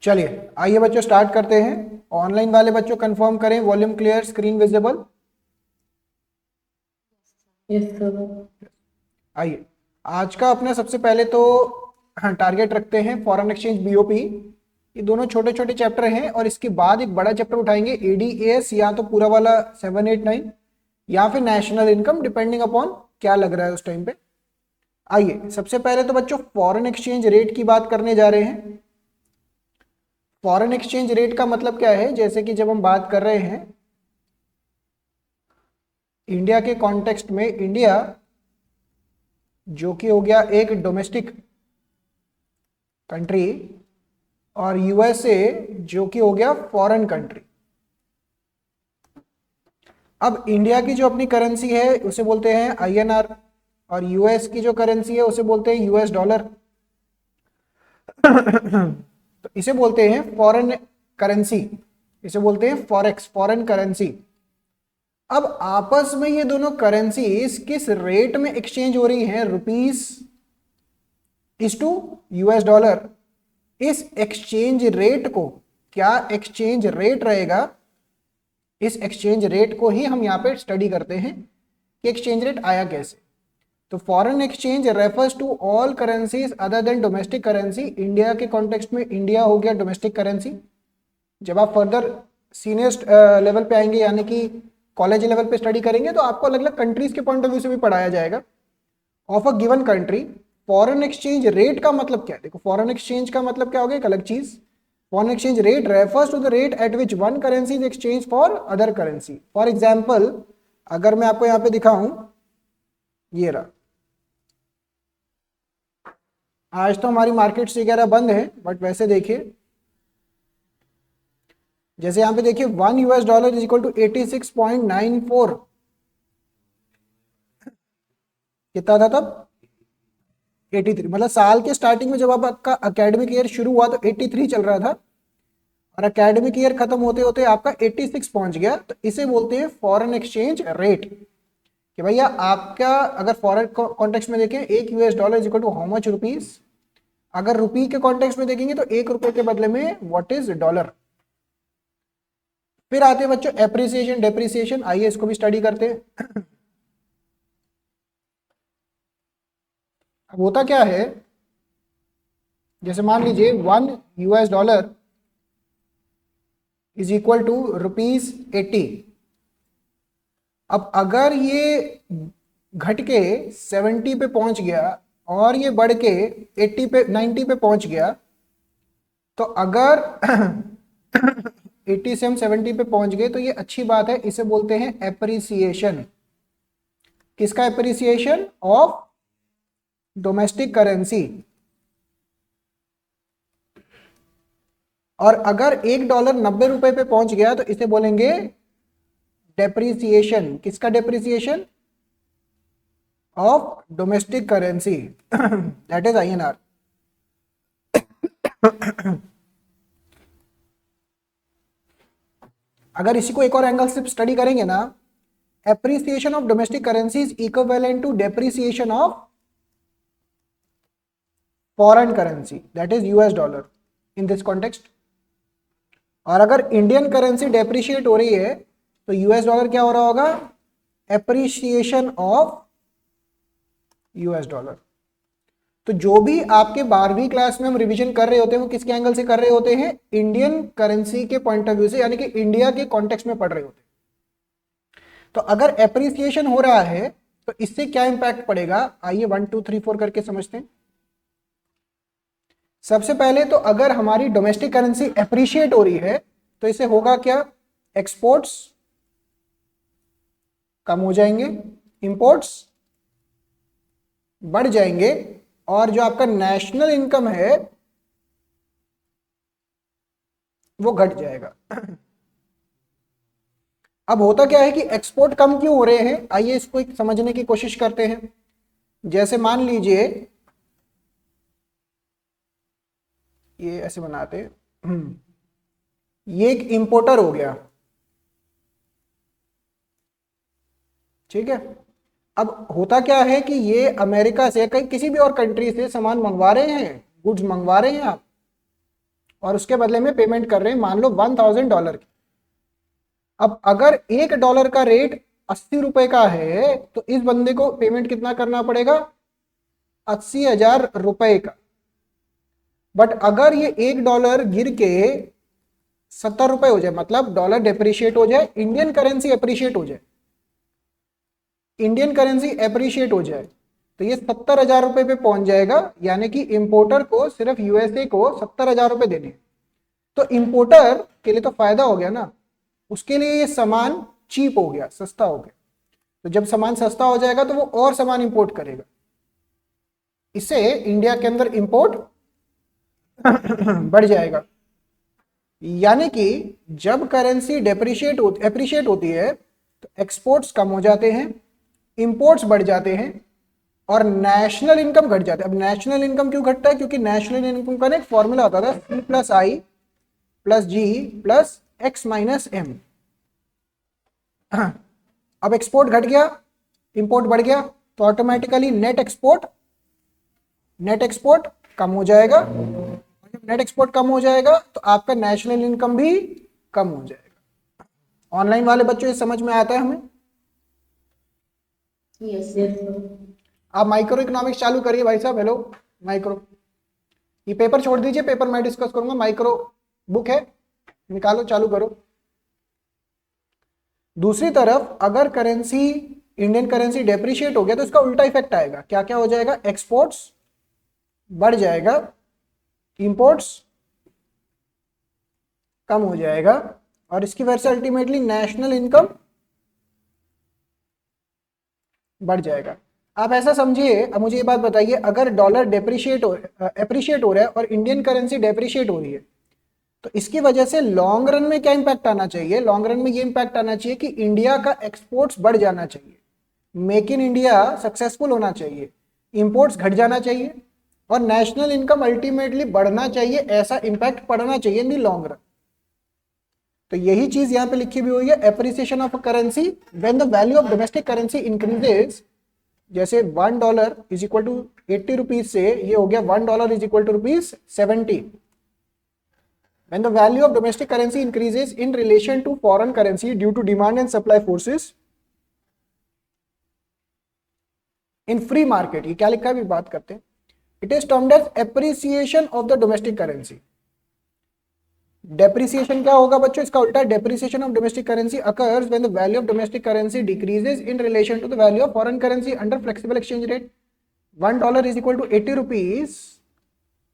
चलिए आइए बच्चों स्टार्ट करते हैं। ऑनलाइन वाले बच्चों कंफर्म करें, volume clear, screen visible. Yes sir. आइए आज का अपना सबसे पहले तो हाँ टारगेट रखते हैं फॉरेन एक्सचेंज बीओपी। ये दोनों छोटे छोटे चैप्टर हैं और इसके बाद एक बड़ा चैप्टर उठाएंगे एडीएस, या तो पूरा वाला 789 या फिर नेशनल इनकम, डिपेंडिंग अपॉन क्या लग रहा है उस टाइम पे। आइए सबसे पहले तो बच्चों फॉरेन एक्सचेंज रेट की बात करने जा रहे हैं। फॉरेन एक्सचेंज रेट का मतलब क्या है, जैसे कि जब हम बात कर रहे हैं इंडिया के कॉन्टेक्स्ट में, इंडिया जो कि हो गया एक डोमेस्टिक कंट्री और यूएसए जो कि हो गया फॉरेन कंट्री। अब इंडिया की जो अपनी करेंसी है उसे बोलते हैं आईएनआर और यूएस की जो करेंसी है उसे बोलते हैं यूएस डॉलर। तो इसे बोलते हैं फॉरेन करेंसी, इसे बोलते हैं फॉरेक्स, फॉरेन करेंसी। अब आपस में ये दोनों करेंसीज किस रेट में एक्सचेंज हो रही हैं, rupees is to US dollar. इस एक्सचेंज रेट को, क्या एक्सचेंज रेट रहेगा, इस एक्सचेंज रेट को ही हम यहाँ पे स्टडी करते हैं कि एक्सचेंज रेट आया कैसे। तो foreign exchange refers to all currencies other than domestic currency. India के कॉन्टेक्स्ट में इंडिया हो गया डोमेस्टिक करेंसी। जब आप फर्दर सीनियर लेवल पे आएंगे यानी कि कॉलेज लेवल पे स्टडी करेंगे तो आपको अलग अलग कंट्रीज के पॉइंट ऑफ व्यू से भी पढ़ाया जाएगा। Of a given country, foreign exchange rate का मतलब क्या है, देखो फॉरेन एक्सचेंज का मतलब क्या हो गया, एक अलग चीज। Foreign exchange rate refers to the rate at which one currency is exchange for other currency. For example अगर मैं आपको यहाँ पे दिखाऊं, ये रहा, आज तो हमारी मार्केट्स वगैरह बंद है बट वैसे देखिए, जैसे यहाँ पे देखिए 1 US dollar is equal to 86.94। कितना था तब, 83। मतलब साल के स्टार्टिंग में जब आपका एकेडमिक ईयर शुरू हुआ तो 83 चल रहा था और एकेडमिक ईयर खत्म होते होते आपका 86 पहुंच गया। तो इसे बोलते हैं फॉरेन एक्सचेंज रेट। कि भैया आपका अगर फॉरेन कॉन्टेक्स्ट में देखें, एक US dollar is equal to how much rupees. अगर रुपी के कॉन्टेक्स्ट में देखेंगे तो एक रुपए के बदले में व्हाट इज डॉलर। फिर आते हैं बच्चों एप्रिसिएशन डेप्रिसिएशन, आइए इसको भी स्टडी करते हैं। अब होता क्या है, जैसे मान लीजिए 1 US dollar is equal to ₹80। अब अगर ये घट के 70 पे पहुंच गया और ये बढ़ के 80 पे 90 पे पहुंच गया, तो अगर 80 से हम 70 पे पहुंच गए तो ये अच्छी बात है, इसे बोलते हैं एप्रिसिएशन। किसका एप्रिसिएशन, ऑफ डोमेस्टिक करेंसी। और अगर $1 90 रुपए पे पहुंच गया तो इसे बोलेंगे डेप्रिसिएशन। किसका depreciation, of domestic currency, that is INR. अगर इसी को एक और एंगल से स्टडी करेंगे ना, appreciation of domestic currency is equivalent to depreciation of foreign currency, that is US dollar in this context. और अगर इंडियन करेंसी डेप्रिशिएट हो रही है तो यूएस डॉलर क्या हो रहा होगा, एप्रिसिएशन ऑफ यूएस डॉलर। तो जो भी आपके 12वीं क्लास में हम रिवीजन कर रहे होते हैं वो किसके एंगल से कर रहे होते हैं, इंडियन करेंसी के पॉइंट ऑफ व्यू से, यानी कि इंडिया के कॉन्टेक्स्ट में पढ़ रहे होते हैं। तो अगर एप्रिसिएशन हो रहा है तो इससे क्या इंपैक्ट पड़ेगा, आइए 1 2 3 4 करके समझते हैं। सबसे पहले तो अगर हमारी डोमेस्टिक करेंसी एप्रिशिएट हो रही है तो इसे होगा क्या, एक्सपोर्ट्स कम हो जाएंगे, इंपोर्ट्स बढ़ जाएंगे और जो आपका नेशनल इनकम है वो घट जाएगा। अब होता क्या है कि एक्सपोर्ट कम क्यों हो रहे हैं, आइए इसको एक समझने की कोशिश करते हैं। जैसे मान लीजिए ये ऐसे बनाते हैं, ये एक इंपोर्टर हो गया, ठीक है। अब होता क्या है कि ये अमेरिका से कहीं किसी भी और कंट्री से सामान मंगवा रहे हैं, गुड्स मंगवा रहे हैं आप, और उसके बदले में पेमेंट कर रहे हैं मान लो $1000 की। अब अगर $1 का रेट 80 रुपए का है तो इस बंदे को पेमेंट कितना करना पड़ेगा? 80,000 रुपए का। बट अगर ये $1 गिर के 70 रुपए हो जाए, मतलब डॉलर डेप्रिशिएट हो जाए, इंडियन करेंसी अप्रिशिएट हो जाए, इंडियन करेंसी अप्रिशिएट हो जाए, तो ये 70,000 रुपए पे पहुंच जाएगा। यानी कि इंपोर्टर को सिर्फ यूएसए को 70,000 रुपए देने। तो इंपोर्टर के लिए तो फायदा हो गया ना, उसके लिए ये सामान चीप हो गया, सस्ता हो गया। तो जब सामान सस्ता हो जाएगा तो वो और सामान इंपोर्ट करेगा, इससे इंडिया के अंदर इंपोर्ट बढ़ जाएगा। यानी कि जब करेंसी एप्रिशिएट होती है तो एक्सपोर्ट्स कम हो जाते हैं, इंपोर्ट्स बढ़ जाते हैं और नेशनल इनकम घट जाता है। अब नेशनल इनकम क्यों घटता है? क्योंकि नेशनल इनकम का एक फॉर्मूला होता था C+I+G+X-M। अब एक्सपोर्ट घट गया, इंपोर्ट बढ़ गया, तो ऑटोमेटिकली नेट एक्सपोर्ट कम हो जाएगा। जब नेट एक्सपोर्ट कम हो जाएगा तो आपका नेशनल इनकम भी कम हो जाएगा। ऑनलाइन वाले बच्चों ये समझ में आता है हमें? यस। आप माइक्रो इकोनॉमिक्स चालू करिए भाई साहब। हेलो माइक्रो, ये पेपर छोड़ दीजिए, पेपर मैं डिस्कस करूंगा। माइक्रो बुक है, निकालो, चालू करो। दूसरी तरफ अगर करेंसी, इंडियन करेंसी डेप्रिशिएट हो गया तो इसका उल्टा इफेक्ट आएगा। क्या क्या हो जाएगा? एक्सपोर्ट्स बढ़ जाएगा, इंपोर्ट्स कम हो जाएगा और इसकी वजह से अल्टीमेटली नेशनल इनकम बढ़ जाएगा। आप ऐसा समझिए। अब मुझे ये बात बताइए, अगर डॉलर एप्रिशिएट हो रहा है और इंडियन करेंसी डेप्रिशिएट हो रही है तो इसकी वजह से लॉन्ग रन में क्या इंपैक्ट आना चाहिए? लॉन्ग रन में ये इंपैक्ट आना चाहिए कि इंडिया का एक्सपोर्ट्स बढ़ जाना चाहिए, मेक इन इंडिया सक्सेसफुल होना चाहिए, इंपोर्ट्स घट जाना चाहिए और नेशनल इनकम अल्टीमेटली बढ़ना चाहिए। ऐसा इंपैक्ट पड़ना चाहिए इन दी लॉन्ग रन। तो यही चीज यहां पे लिखी भी हुई है, appreciation of currency when the value of domestic currency increases. जैसे $1 इज इक्वल टू 80 रुपीज से ये हो गया $1 is equal to rupees 70। When the value of domestic currency increases in relation to foreign currency due to demand and supply forces in free market, ये क्या लिखा है भी बात करते हैं। It is termed as appreciation of the domestic currency. Depreciation क्या होगा बच्चों? इसका उल्टा depreciation of domestic currency occurs when the value of domestic currency decreases in relation to the value of foreign currency under flexible exchange rate. $1 is equal to 80 rupees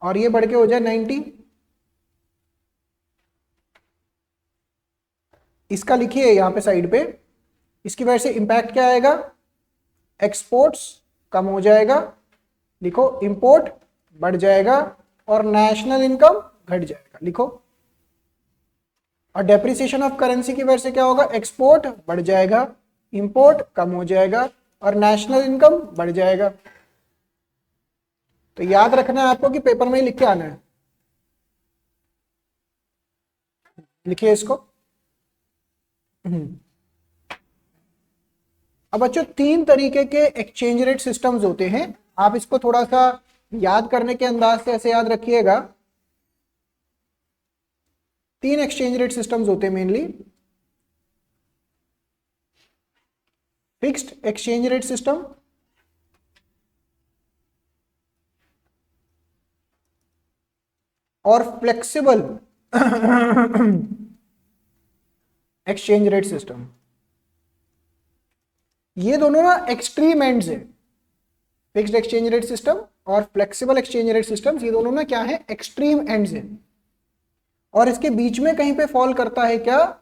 और ये बढ़ के हो जाए 90। इसका लिखिए यहां पे साइड पे। इसकी वजह से इंपैक्ट क्या आएगा? एक्सपोर्ट्स कम हो जाएगा, लिखो, इंपोर्ट बढ़ जाएगा और नेशनल इनकम घट जाएगा, लिखो। और डेप्रिसिएशन ऑफ करेंसी की वजह से क्या होगा? एक्सपोर्ट बढ़ जाएगा, इंपोर्ट कम हो जाएगा और नेशनल इनकम बढ़ जाएगा। तो याद रखना है आपको कि पेपर में ही लिख के आना है। लिखिए इसको। अब बच्चों 3 तरीके के एक्सचेंज रेट सिस्टम्स होते हैं। आप इसको थोड़ा सा याद करने के अंदाज से ऐसे याद रखिएगा। 3 एक्सचेंज रेट सिस्टम्स होते हैं mainly. Fixed exchange rate system, और फ्लेक्सिबल एक्सचेंज रेट सिस्टम। ये दोनों ना एक्सट्रीम एंड्स है। फिक्स्ड एक्सचेंज रेट सिस्टम और फ्लेक्सिबल एक्सचेंज रेट सिस्टम, ये दोनों ना क्या है? एक्सट्रीम एंड्स है। और इसके बीच में कहीं पे फॉल करता है क्या?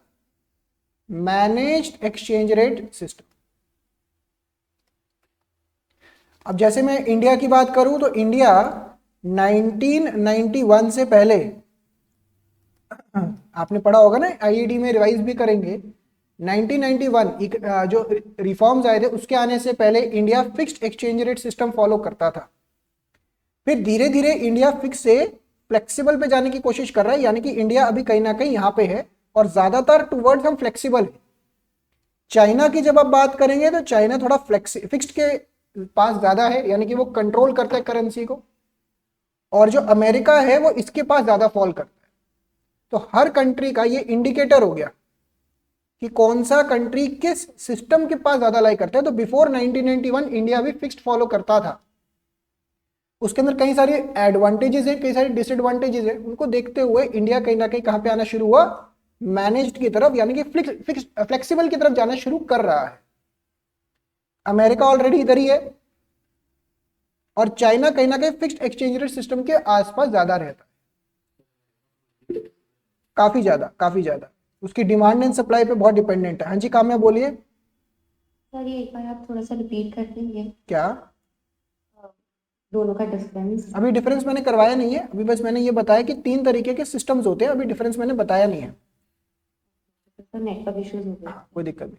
Managed exchange rate system. अब जैसे मैं इंडिया की बात करूं तो इंडिया 1991 से पहले, आपने पढ़ा होगा ना, आईईडी में रिवाइज भी करेंगे, 1991 जो रिफॉर्म्स आए थे उसके आने से पहले India fixed exchange rate system follow करता था। फिर धीरे धीरे इंडिया फिक्स से फ्लेक्सिबल पे जाने की कोशिश कर रहा है। यानी कि इंडिया अभी कहीं ना कहीं यहाँ पे है और ज्यादातर टुवर्ड्स हम फ्लेक्सिबल है। चाइना की जब आप बात करेंगे तो चाइना थोड़ा फिक्स्ड के पास ज्यादा है, यानी कि वो कंट्रोल करता है करेंसी को। और जो अमेरिका है वो इसके पास ज्यादा फॉल करता है। तो हर कंट्री का ये इंडिकेटर हो गया कि कौन सा कंट्री किस सिस्टम के पास ज्यादा लाई करता है। तो बिफोर 1991 इंडिया भी फिक्स्ड फॉलो करता था। उसके अंदर कई सारे एडवांटेजेस हैं, कई सारे डिसएडवांटेजेस हैं, उनको देखते हुए इंडिया कहीं ना कहीं कहां पे आना शुरू हुआ, मैनेज्ड की तरफ, यानी कि फ्लेक्सिबल की तरफ जाना शुरू कर रहा है। अमेरिका ऑलरेडी इधर ही है और चाइना कहीं ना कहीं फिक्स्ड एक्सचेंज रेट सिस्टम के आसपास ज्यादा रहता है, काफी ज्यादा उसकी डिमांड एंड सप्लाई पे बहुत डिपेंडेंट है। हाँ जी काम्या बोलिए। सर ये एक बार आप थोड़ा सा रिपीट कर देंगे क्या? दोनों का डिफरेंस? अभी डिफरेंस मैंने करवाया नहीं है, अभी बस मैंने ये बताया कि 3 तरीके के सिस्टम्स होते हैं, अभी डिफरेंस मैंने बताया नहीं है। सर नेटवर्क इश्यूज हो गए। कोई दिक्कत नहीं,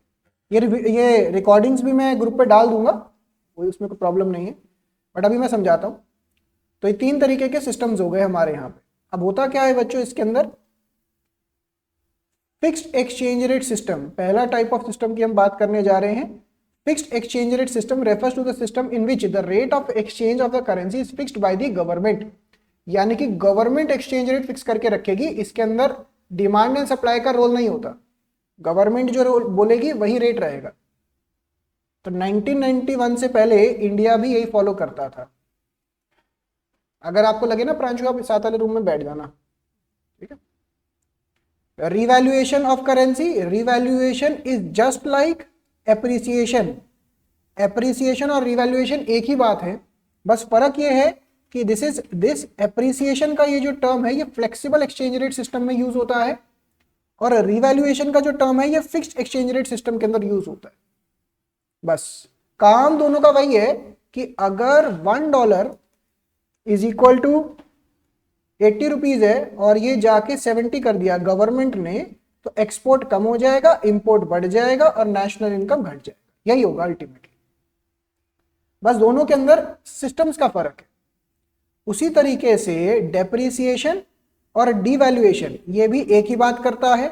ये रिकॉर्डिंग्स भी मैं ग्रुप पे डाल दूंगा, कोई उसमें कोई प्रॉब्लम नहीं है, बट अभी मैं समझाता हूँ। तो ये 3 तरीके के सिस्टम्स हो गए हमारे यहाँ पे। अब होता क्या है बच्चों इसके अंदर, फिक्स्ड एक्सचेंज रेट सिस्टम, पहला टाइप ऑफ सिस्टम की हम बात करने जा रहे हैं। Fixed exchange rate system refers to the system in which the rate of exchange of the currency is fixed by the government, यानी कि गवर्नमेंट एक्सचेंज रेट फिक्स करके रखेगी, इसके अंदर डिमांड एंड सप्लाई का रोल नहीं होता, गवर्नमेंट जो रोल बोलेगी वही रेट रहेगा। तो 1991 से पहले इंडिया भी यही फॉलो करता था। अगर आपको लगे ना प्रांशु, आप साथ वाले रूम में बैठ जाना, ठीक है। Revaluation of currency, revaluation is just like appreciation. Appreciation और रिवैल्यूएशन एक ही बात है, बस फर्क ये है कि दिस एप्रिसिएशन का ये जो टर्म है ये फ्लेक्सिबल एक्सचेंज रेट सिस्टम में यूज होता है, और रिवैल्यूएशन का जो टर्म है ये फिक्स्ड एक्सचेंज रेट सिस्टम के अंदर यूज होता है। बस काम दोनों का वही है कि अगर $1 इज इक्वल टू 80 रुपीज है और ये जाके 70 कर दिया गवर्नमेंट ने, तो एक्सपोर्ट कम हो जाएगा, इंपोर्ट बढ़ जाएगा और नेशनल इनकम घट जाएगा, यही होगा अल्टीमेटली। बस दोनों के अंदर सिस्टम्स का फर्क है। उसी तरीके से डेप्रिसिएशन और डिवैल्यूएशन ये भी एक ही बात करता है,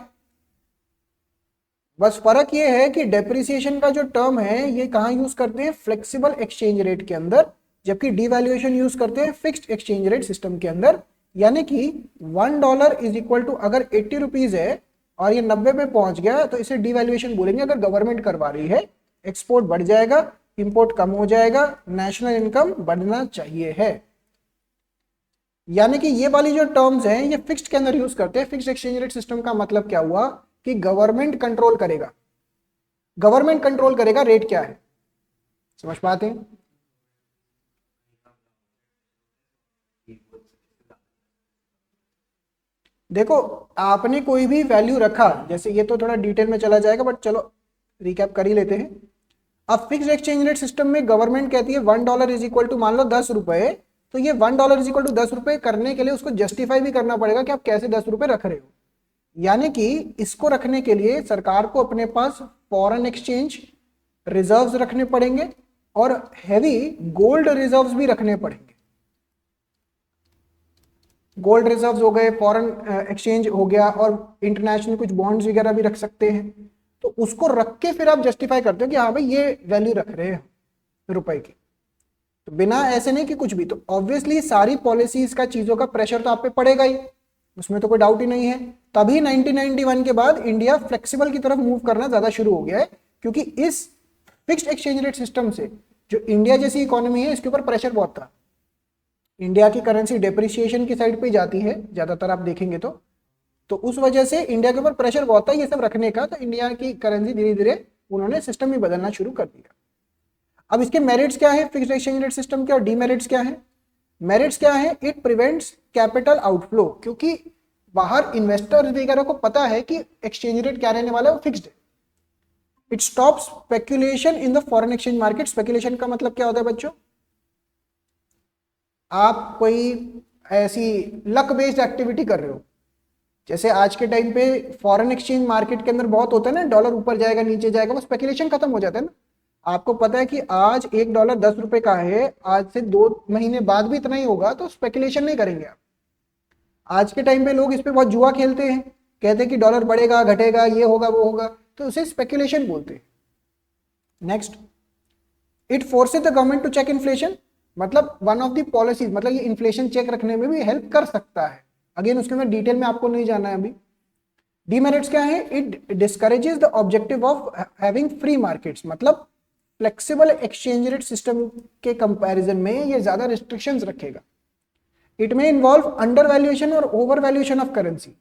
बस फर्क ये है कि डेप्रिसिएशन का जो टर्म है ये कहां यूज करते हैं, फ्लेक्सिबल एक्सचेंज रेट के अंदर, जबकि डिवैल्यूएशन यूज करते हैं फिक्स्ड एक्सचेंज रेट सिस्टम के अंदर। यानी कि $1 इज इक्वल टू अगर 80 रुपीज है और ये 90 पे पहुंच गया तो इसे डिवैल्यूएशन बोलेंगे अगर गवर्नमेंट करवा रही है, एक्सपोर्ट बढ़ जाएगा, इंपोर्ट कम हो जाएगा, नेशनल इनकम बढ़ना चाहिए है। यानी कि ये वाली जो टर्म्स हैं ये फिक्स्ड के अंदर यूज करते हैं। फिक्स्ड एक्सचेंज रेट सिस्टम का मतलब क्या हुआ कि गवर्नमेंट कंट्रोल करेगा, गवर्नमेंट कंट्रोल करेगा रेट क्या है, समझ पाते हैं? देखो आपने कोई भी वैल्यू रखा, जैसे ये तो थोड़ा डिटेल में चला जाएगा बट चलो रिकैप कर ही लेते हैं। अब फिक्स्ड एक्सचेंज रेट सिस्टम में गवर्नमेंट कहती है $1 इज इक्वल टू मान लो 10 रुपए, तो ये $1 इज इक्वल टू 10 रुपए करने के लिए उसको जस्टिफाई भी करना पड़ेगा कि आप कैसे 10 रुपए रख रहे हो। यानी कि इसको रखने के लिए सरकार को अपने पास फॉरेन एक्सचेंज रिजर्व्स रखने पड़ेंगे और हैवी गोल्ड रिजर्व्स भी रखने पड़ेंगे। गोल्ड रिजर्व्स हो गए, फॉरेन एक्सचेंज हो गया, और इंटरनेशनल कुछ बॉन्ड्स वगैरह भी रख सकते हैं। तो उसको रख के फिर आप जस्टिफाई करते हो कि हाँ भाई ये वैल्यू रख रहे हैं रुपए की। तो बिना ऐसे नहीं कि कुछ भी, तो ऑब्वियसली सारी पॉलिसीज का, चीजों का प्रेशर तो आप पे पड़ेगा ही, उसमें तो कोई डाउट ही नहीं है। तभी 1991 के बाद इंडिया फ्लेक्सिबल की तरफ मूव करना ज्यादा शुरू हो गया है, क्योंकि इस फिक्स्ड एक्सचेंज रेट सिस्टम से जो इंडिया जैसी इकोनॉमी है इसके ऊपर प्रेशर बहुत था। इंडिया की करेंसी डेप्रिसिएशन की साइड पे जाती है ज्यादातर, आप देखेंगे तो उस वजह से इंडिया के ऊपर प्रेशर बहुत था ये सब रखने का। तो इंडिया की करेंसी धीरे धीरे उन्होंने सिस्टम ही बदलना शुरू कर दिया। अब इसके मेरिट्स क्या है फिक्स्ड एक्सचेंज रेट सिस्टम के, और डीमेरिट्स क्या है? मेरिट्स क्या है? इट प्रिवेंट्स कैपिटल आउटफ्लो, क्योंकि बाहर इन्वेस्टर वगैरह को पता है कि एक्सचेंज रेट क्या रहने वाला है, वो फिक्स्ड है। It stops speculation in the foreign exchange market. Speculation का मतलब क्या होता है बच्चों? आप कोई ऐसी लक बेस्ड एक्टिविटी कर रहे हो, जैसे आज के टाइम पे फॉरेन एक्सचेंज मार्केट के अंदर बहुत होता है ना, डॉलर ऊपर जाएगा नीचे जाएगा, वो स्पेकुलेशन खत्म हो जाता है ना। आपको पता है कि आज $1 10 रुपए का है, आज से 2 महीने बाद भी इतना ही होगा, तो स्पेकुलेशन नहीं करेंगे आप। आज के टाइम पे लोग इस पे बहुत जुआ खेलते हैं, कहते हैं कि डॉलर बढ़ेगा घटेगा, ये होगा वो होगा, तो उसे स्पेकुलेशन बोलते हैं। Next, it forces the government to check inflation, मतलब वन ऑफ द पॉलिसीज, मतलब ये इन्फ्लेशन चेक रखने में भी हेल्प कर सकता है। अगेन उसके अंदर डिटेल में आपको नहीं जाना है अभी। डीमेरिट्स क्या है? It discourages the objective of having free markets, मतलब फ्लेक्सिबल एक्सचेंज रेट सिस्टम के कंपैरिजन में ये ज्यादा रिस्ट्रिक्शंस रखेगा। इट में इन्वॉल्व अंडर वैल्यूएशन और ओवर वैल्यूएशन ऑफ करेंसी।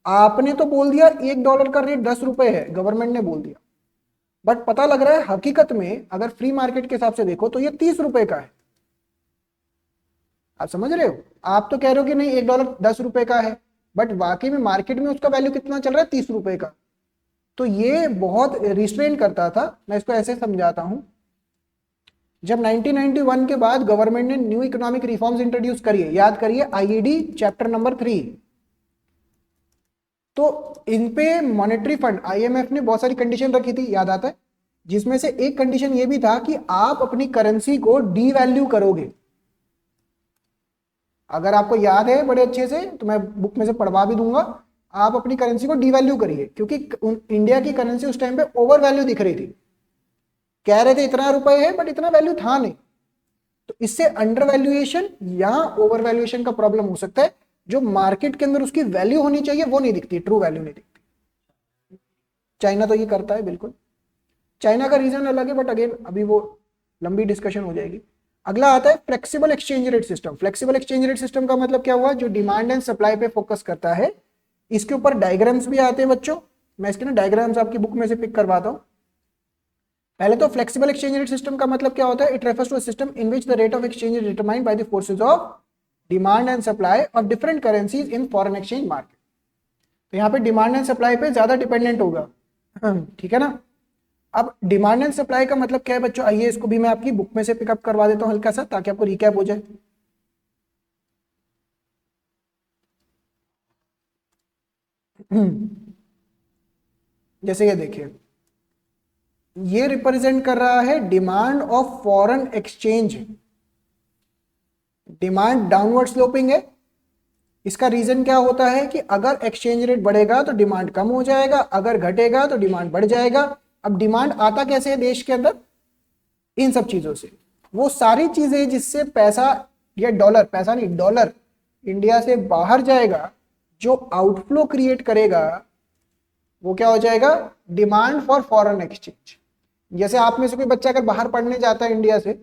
आपने तो बोल दिया $1 का रेट 10 रुपए है, गवर्नमेंट ने बोल दिया, बट पता लग रहा है हकीकत में अगर फ्री मार्केट के हिसाब से देखो तो ये 30 रुपए का है। आप समझ रहे हो? आप तो कह रहे हो कि नहीं $1 10 रुपए का है, बट वाकई में मार्केट में उसका वैल्यू कितना चल रहा है? 30 रुपए का। तो ये बहुत रिस्ट्रेन करता था। मैं इसको ऐसे समझाता हूं, जब 1991 के बाद गवर्नमेंट ने न्यू इकोनॉमिक रिफॉर्म्स इंट्रोड्यूस करिए, याद करिए आईईडी चैप्टर नंबर 3, तो इन पे मॉनेटरी फंड आईएमएफ ने बहुत सारी कंडीशन रखी थी, याद आता है, जिसमें से एक कंडीशन ये भी था कि आप अपनी करेंसी को डीवैल्यू करोगे। अगर आपको याद है बड़े अच्छे से तो मैं बुक में से पढ़वा भी दूंगा, आप अपनी करेंसी को डीवैल्यू करिए, क्योंकि इंडिया की करेंसी उस टाइम पे ओवर वैल्यू दिख रही थी। कह रहे थे इतना रुपए है बट इतना वैल्यू था नहीं। तो इससे अंडर वैल्यूएशन या ओवर वैल्यूएशन का प्रॉब्लम हो सकता है। जो मार्केट के अंदर उसकी वैल्यू होनी चाहिए वो नहीं दिखती, ट्रू वैल्यू नहीं दिखती। चाइना तो ये करता है बिल्कुल। चाइना का रीजन अलग है, बट अगेन अभी वो लंबी डिस्कशन हो जाएगी। अगला आता है flexible exchange rate system. Flexible exchange rate system का मतलब क्या हुआ? जो डिमांड एंड सप्लाई पे फोकस करता है। इसके ऊपर डायग्राम्स भी आते हैं बच्चों, मैं इसके ना डायग्राम्स आपकी बुक में से पिक करवाता हूं। पहले तो फ्लेक्सिबल एक्सचेंज रेट सिस्टम का मतलब क्या होता है? It refers to a system in which the rate of exchange is determined by the forces of demand and supply of different currencies in foreign exchange market. तो यहाँ पे demand and supply पे ज्यादा डिपेंडेंट होगा, ठीक है ना। अब डिमांड एंड सप्लाई का मतलब क्या है बच्चों? आइए इसको भी मैं आपकी बुक में से पिकअप करवा देता हूं हल्का सा, ताकि आपको रिकैप हो जाए। जैसे ये देखिए, ये रिप्रेजेंट कर रहा है demand of foreign exchange. Demand downward sloping है। इसका रीजन क्या होता है कि अगर एक्सचेंज रेट बढ़ेगा तो डिमांड कम हो जाएगा, अगर घटेगा तो डिमांड बढ़ जाएगा। अब डिमांड आता कैसे है देश के अंदर? इन सब चीजों से। वो सारी चीजें जिससे पैसा या डॉलर, पैसा नहीं डॉलर, इंडिया से बाहर जाएगा, जो आउटफ्लो क्रिएट करेगा वो क्या हो जाएगा? Demand for foreign exchange. जैसे आप में से कोई बच्चा अगर बाहर पढ़ने जाता है इंडिया से,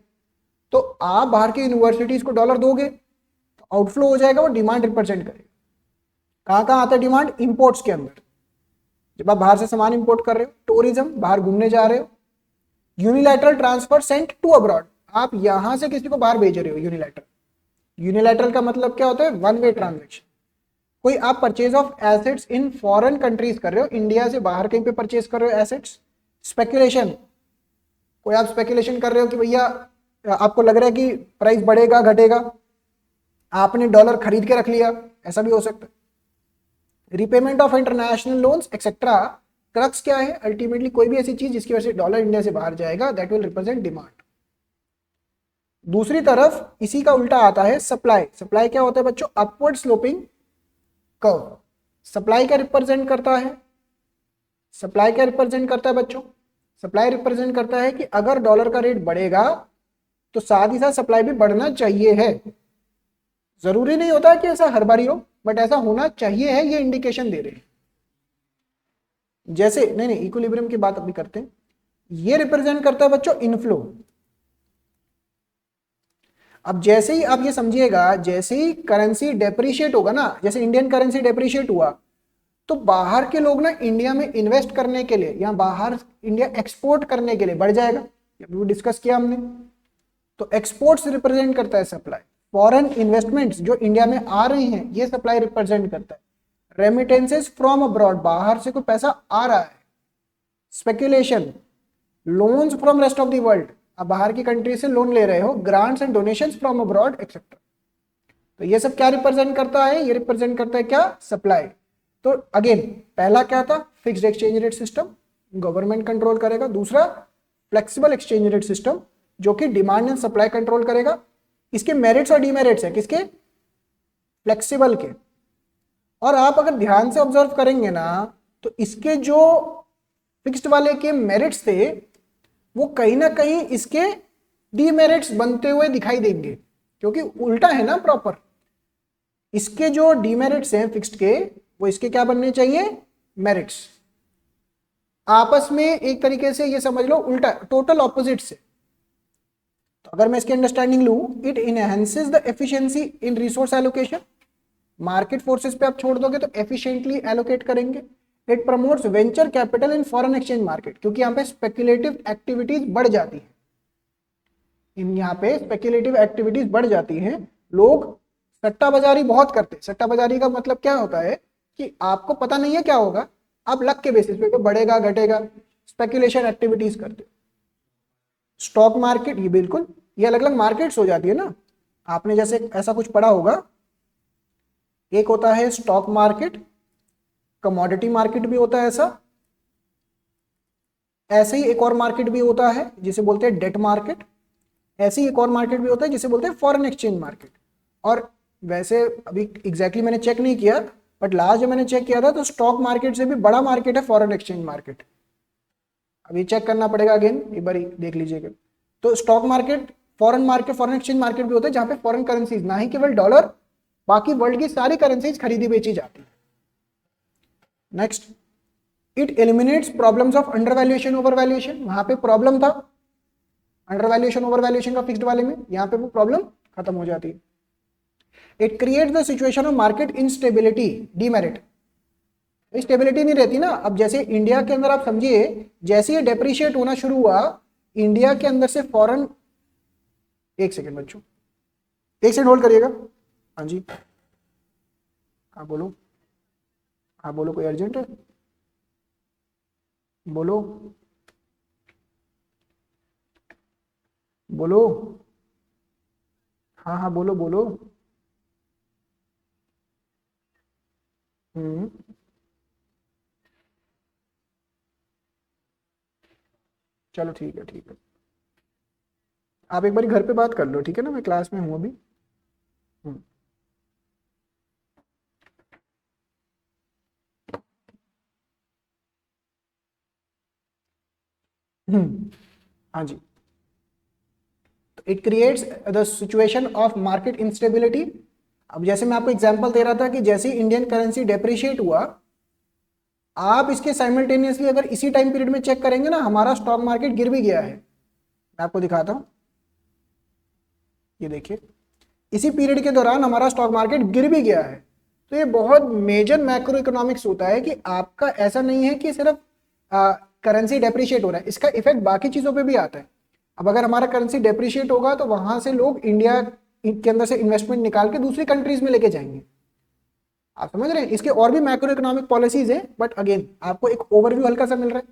तो आप बाहर की यूनिवर्सिटीज को डॉलर दोगे तो आउटफ्लो हो जाएगा, वो डिमांड रिप्रेजेंट करेगा। कहां कहां आता है डिमांड? इंपोर्ट्स के अंदर। जब आप बाहर से सामान इंपोर्ट कर रहे हो, टूरिज्म, बाहर घूमने जा रहे हो। Unilateral transfer sent to abroad, आप यहां से किसी को बाहर भेज रहे हो, यूनिलैटरल। यूनिलैटरल का मतलब क्या होता है? One way transaction. कोई आप purchase of assets in foreign countries कर रहे हो, इंडिया से बाहर कहीं पे परचेज कर रहे हो एसेट्स। स्पेकुलेशन, कोई आप स्पेकुलेशन कर रहे हो कि भैया आपको लग रहा है कि प्राइस बढ़ेगा घटेगा, आपने डॉलर खरीद के रख लिया, ऐसा भी हो सकता है। Repayment of international loans etcetera. Crux क्या है? अल्टीमेटली कोई भी ऐसी चीज जिसकी वजह से डॉलर इंडिया से बाहर जाएगा, दैट विल रिप्रेजेंट डिमांड। दूसरी तरफ इसी का उल्टा आता है सप्लाई। सप्लाई क्या होता है बच्चों? Upward sloping curve. सप्लाई क्या रिप्रेजेंट करता है? सप्लाई क्या रिप्रेजेंट करता है बच्चों? सप्लाई रिप्रेजेंट करता है कि अगर डॉलर का रेट बढ़ेगा तो साथ ही साथ सप्लाई भी बढ़ना चाहिए है। जरूरी नहीं होता कि ऐसा हर बारी हो, बट ऐसा होना चाहिए है, ये इंडिकेशन दे रहे हैं। जैसे नहीं इक्विलिब्रियम की बात अभी करते हैं। ये रिप्रेजेंट करता है बच्चों इनफ्लो। अब जैसे ही आप ये समझिएगा, जैसे ही करेंसी डेप्रिशिएट होगा ना, जैसे इंडियन करेंसी डेप्रिशिएट हुआ, तो बाहर के लोग ना इंडिया में इन्वेस्ट करने के लिए या बाहर इंडिया एक्सपोर्ट करने के लिए बढ़ जाएगा। अभी वो डिस्कस किया हमने। तो एक्सपोर्ट्स रिप्रेजेंट करता है सप्लाई। फॉरेन इन्वेस्टमेंट्स जो इंडिया में आ रही हैं, ये सप्लाई रिप्रेजेंट करता है। रेमिटेंसेस फ्रॉम अब्रॉड, बाहर से कोई पैसा आ रहा है। Speculation, loans from rest of the world, आप बाहर की कंट्री से लोन ले रहे हो। Grants and donations from abroad etcetera. तो ये सब क्या रिप्रेजेंट करता है? ये रिप्रेजेंट करता है क्या? सप्लाई। तो अगेन पहला क्या था? Fixed exchange rate system, government control करेगा। दूसरा फ्लेक्सिबल एक्सचेंज रेट सिस्टम, जो कि डिमांड एंड सप्लाई कंट्रोल करेगा। इसके मेरिट्स और डीमेरिट्स है, किसके? फ्लेक्सिबल के। और आप अगर ध्यान से ऑब्जर्व करेंगे ना, तो इसके जो फिक्स्ड वाले के मेरिट्स थे, वो कहीं ना कहीं इसके डीमेरिट्स बनते हुए दिखाई देंगे, क्योंकि उल्टा है ना प्रॉपर। इसके जो डीमेरिट्स हैं फिक्स्ड के, वो इसके क्या बनने चाहिए, मेरिट्स। आपस में एक तरीके से ये समझ लो उल्टा, टोटल ऑपोजिट से। तो अगर मैं इसकी अंडरस्टैंडिंग लूं, it enhances the efficiency in resource allocation, market forces पे आप छोड़ दोगे तो एफिशिएंटली एलोकेट करेंगे। It promotes venture capital in foreign exchange market, क्योंकि यहाँ पे स्पेक्युलेटिव एक्टिविटीज बढ़ जाती है, यहाँ पे स्पेक्युलेटिव एक्टिविटीज बढ़ जाती हैं। लोग सट्टा बाजारी बहुत करते हैं। सट्टा बाजारी का मतलब क्या होता है कि आपको पता नहीं है क्या होगा, आप लक के बेसिस पे बढ़ेगा घटेगा, स्पेकुलेशन एक्टिविटीज करते। स्टॉक मार्केट, ये बिल्कुल ये अलग अलग मार्केट्स हो जाती है ना। आपने जैसे ऐसा कुछ पढ़ा होगा, एक होता है स्टॉक मार्केट, कमोडिटी मार्केट भी होता है ऐसा, ऐसे ही एक और मार्केट भी होता है जिसे बोलते हैं डेट मार्केट, ऐसे ही एक और मार्केट भी होता है जिसे बोलते हैं फॉरेन एक्सचेंज मार्केट। और वैसे अभी एग्जैक्टली मैंने चेक नहीं किया, बट लास्ट जब मैंने चेक किया था तो स्टॉक मार्केट से भी बड़ा मार्केट है फॉरेन एक्सचेंज मार्केट। अभी चेक करना पड़ेगा अगेन, एक बार देख लीजिएगा। तो stock market, foreign exchange market भी होता है जहां पे फॉरेन करेंसीज, ना ही केवल डॉलर, बाकी वर्ल्ड की सारी करेंसीज खरीदी बेची जाती है। Next, it eliminates problems of under valuation over valuation. वहां पे प्रॉब्लम था अंडर वैल्यूएशन ओवर वैल्यूएशन का फिक्स्ड वाले में, यहाँ पे वो प्रॉब्लम खत्म हो जाती है। It creates the situation of market instability, demerit, stability नहीं रहती ना। अब जैसे इंडिया के अंदर आप समझिए, जैसे ये डेप्रिशिएट होना शुरू हुआ, इंडिया के अंदर से फॉरेन, एक सेकेंड बच्चों, एक सेकेंड होल्ड करिएगा। हाँ जी, हाँ बोलो, हाँ बोलो, कोई अर्जेंट है, बोलो बोलो, हाँ हाँ बोलो बोलो। हम्म, चलो ठीक है ठीक है, आप एक बार घर पे बात कर लो, ठीक है ना, मैं क्लास में हूँ अभी। हम्म हाँ जी। It creates the situation of market instability. अब जैसे मैं आपको एग्जांपल दे रहा था कि जैसे इंडियन करेंसी डेप्रिशिएट हुआ, आप इसके साइमल्टेनियसली अगर इसी टाइम पीरियड में चेक करेंगे ना, हमारा स्टॉक मार्केट गिर भी गया है। मैं आपको दिखाता हूं, ये देखिए, इसी पीरियड के दौरान हमारा स्टॉक मार्केट गिर भी गया है। तो ये बहुत मेजर मैक्रो इकोनॉमिक्स होता है कि आपका ऐसा नहीं है कि सिर्फ करेंसी डेप्रिशिएट हो रहा है, इसका इफेक्ट बाकी चीजों पे भी आता है। अब अगर हमारा करेंसी डेप्रिशिएट होगा तो वहां से लोग इंडिया के अंदर से इन्वेस्टमेंट निकाल के दूसरी कंट्रीज में लेके जाएंगे। आप समझ रहे हैं, इसके और भी मैक्रो इकोनॉमिक पॉलिसीज है, बट अगेन आपको एक ओवरव्यू हल्का सा मिल रहा है।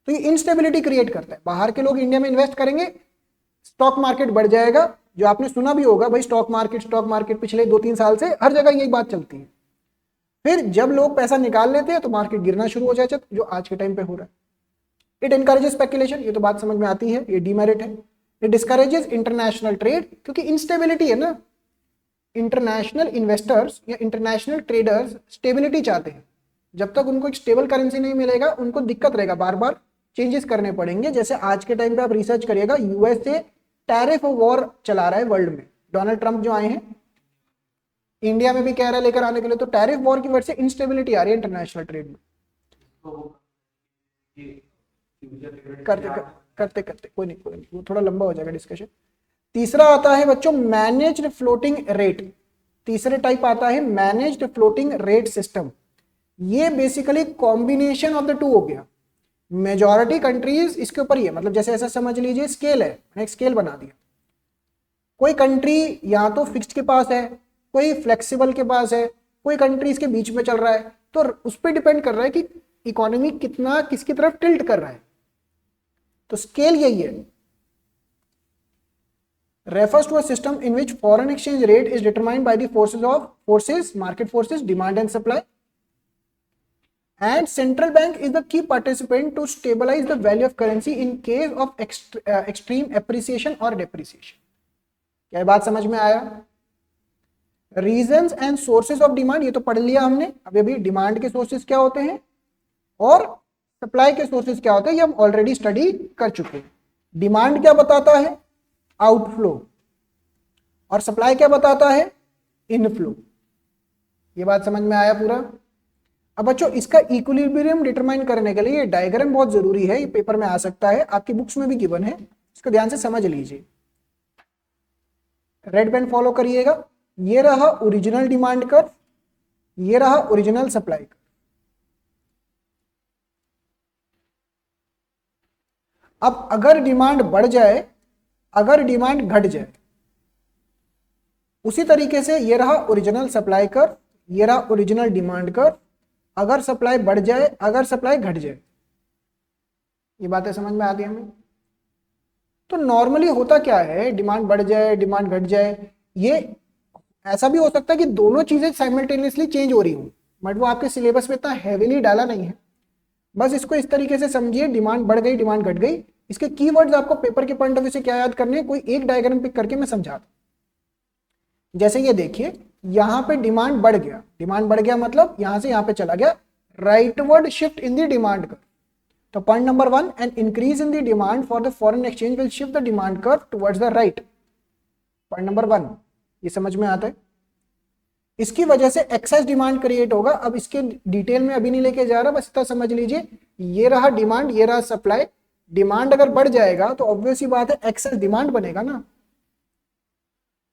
तो ये इंस्टेबिलिटी क्रिएट करता है, बाहर के लोग इंडिया में इन्वेस्ट करेंगे, स्टॉक मार्केट बढ़ जाएगा। जो आपने सुना भी होगा भाई, स्टॉक मार्केट पिछले 2-3 साल से हर जगह यही बात चलती है। फिर जब लोग पैसा निकाल लेते हैं तो मार्केट गिरना शुरू हो जाता है, जो आज के टाइम पे हो रहा है। इट एनकरेजेस स्पेकुलेशन, ये तो बात समझ में आती है, ये डीमेरिट है। इट डिस्करेजेस इंटरनेशनल ट्रेड, क्योंकि इंस्टेबिलिटी है ना। इंटरनेशनल इन्वेस्टर्स या इंटरनेशनल ट्रेडर्स स्टेबिलिटी चाहते हैं। जब तक उनको एक स्टेबल करेंसी नहीं मिलेगा, उनको दिक्कत रहेगा, बार बार चेंजेस करने पड़ेंगे। जैसे आज के टाइम पे आप रिसर्च करिएगा, यूएसए टैरिफ वॉर चला रहा है वर्ल्ड में। डोनाल्ड ट्रंप जो आए हैं, इंडिया में भी कह रहा है लेकर आने के लिए, तो टैरिफ वॉर की वजह से इंस्टेबिलिटी आ रही है इंटरनेशनल ट्रेड में। करते करते करते कोई नहीं, वो थोड़ा लंबा हो जाएगा डिस्कशन। तीसरा आता है बच्चों मैनेज्ड फ्लोटिंग रेट। तीसरे टाइप आता है मैनेज्ड फ्लोटिंग रेट सिस्टम। ये basically combination of the two हो गया। मेजॉरिटी कंट्रीज इसके ऊपर ही है, मतलब जैसे ऐसा समझ लीजिए स्केल है, मैंने एक स्केल बना दिया। कोई कंट्री या तो फिक्स्ड के पास है, कोई फ्लेक्सिबल के पास है, कोई कंट्री इसके बीच में चल रहा है। तो उस पर डिपेंड कर रहा है कि इकोनॉमी कितना किसकी तरफ टिल्ट कर रहा है। तो स्केल यही है। refers to a system in which foreign exchange rate is determined by the market forces, demand and supply, and central bank is the key participant to stabilize the value of currency in case of extreme appreciation or depreciation. क्या बात समझ में आया? Reasons and sources of demand, ये तो पढ़ लिया हमने। अभी डिमांड के सोर्सेज क्या होते हैं और सप्लाई के सोर्सेज क्या होते हैं, ये हम ऑलरेडी स्टडी कर चुके हैं। डिमांड क्या बताता है? आउटफ्लो। और सप्लाई क्या बताता है? इनफ्लो। ये बात समझ में आया पूरा। अब बच्चों इसका इक्विलिब्रियम डिटरमाइन करने के लिए ये डायग्राम बहुत जरूरी है, ये पेपर में आ सकता है, आपकी बुक्स में भी गिवन है, इसको ध्यान से समझ लीजिए। रेड पेन फॉलो करिएगा। ये रहा ओरिजिनल डिमांड कर्व, ये रहा ओरिजिनल सप्लाई कर्व। अब अगर डिमांड बढ़ जाए, अगर डिमांड घट जाए, उसी तरीके से ये रहा ओरिजिनल सप्लाई कर्व, ये रहा ओरिजिनल डिमांड कर्व। अगर सप्लाई बढ़ जाए, अगर सप्लाई घट जाए, ये बातें समझ में आती है हमें। तो नॉर्मली होता क्या है, डिमांड बढ़ जाए, डिमांड घट जाए, ये ऐसा भी हो सकता है कि दोनों चीजें साइमल्टेनियसली चेंज हो रही हूँ, बट वो आपके सिलेबस में इतना हैवीली डाला नहीं है। बस इसको इस तरीके से समझिए, डिमांड बढ़ गई, डिमांड घट गई। इसके कीवर्ड्स आपको पेपर के पॉइंट ऑफ व्यू से क्या याद करने हैं, कोई एक डायग्राम पिक करके मैं समझाता हूं। जैसे ये देखिए, यहां पे डिमांड बढ़ गया, डिमांड बढ़ गया मतलब यहां से यहां पे चला गया, rightward shift in the demand curve. तो point number 1, an increase in the demand for the foreign exchange will shift the demand curve towards the right. Point number 1 ये समझ में आता है। इसकी वजह से एक्सेस डिमांड क्रिएट होगा। अब इसके डिटेल में अभी नहीं लेके जा रहा, बस इतना समझ लीजिए, ये रहा डिमांड, ये रहा सप्लाई। डिमांड अगर बढ़ जाएगा तो ऑब्वियस ही बात है एक्सेस डिमांड बनेगा ना।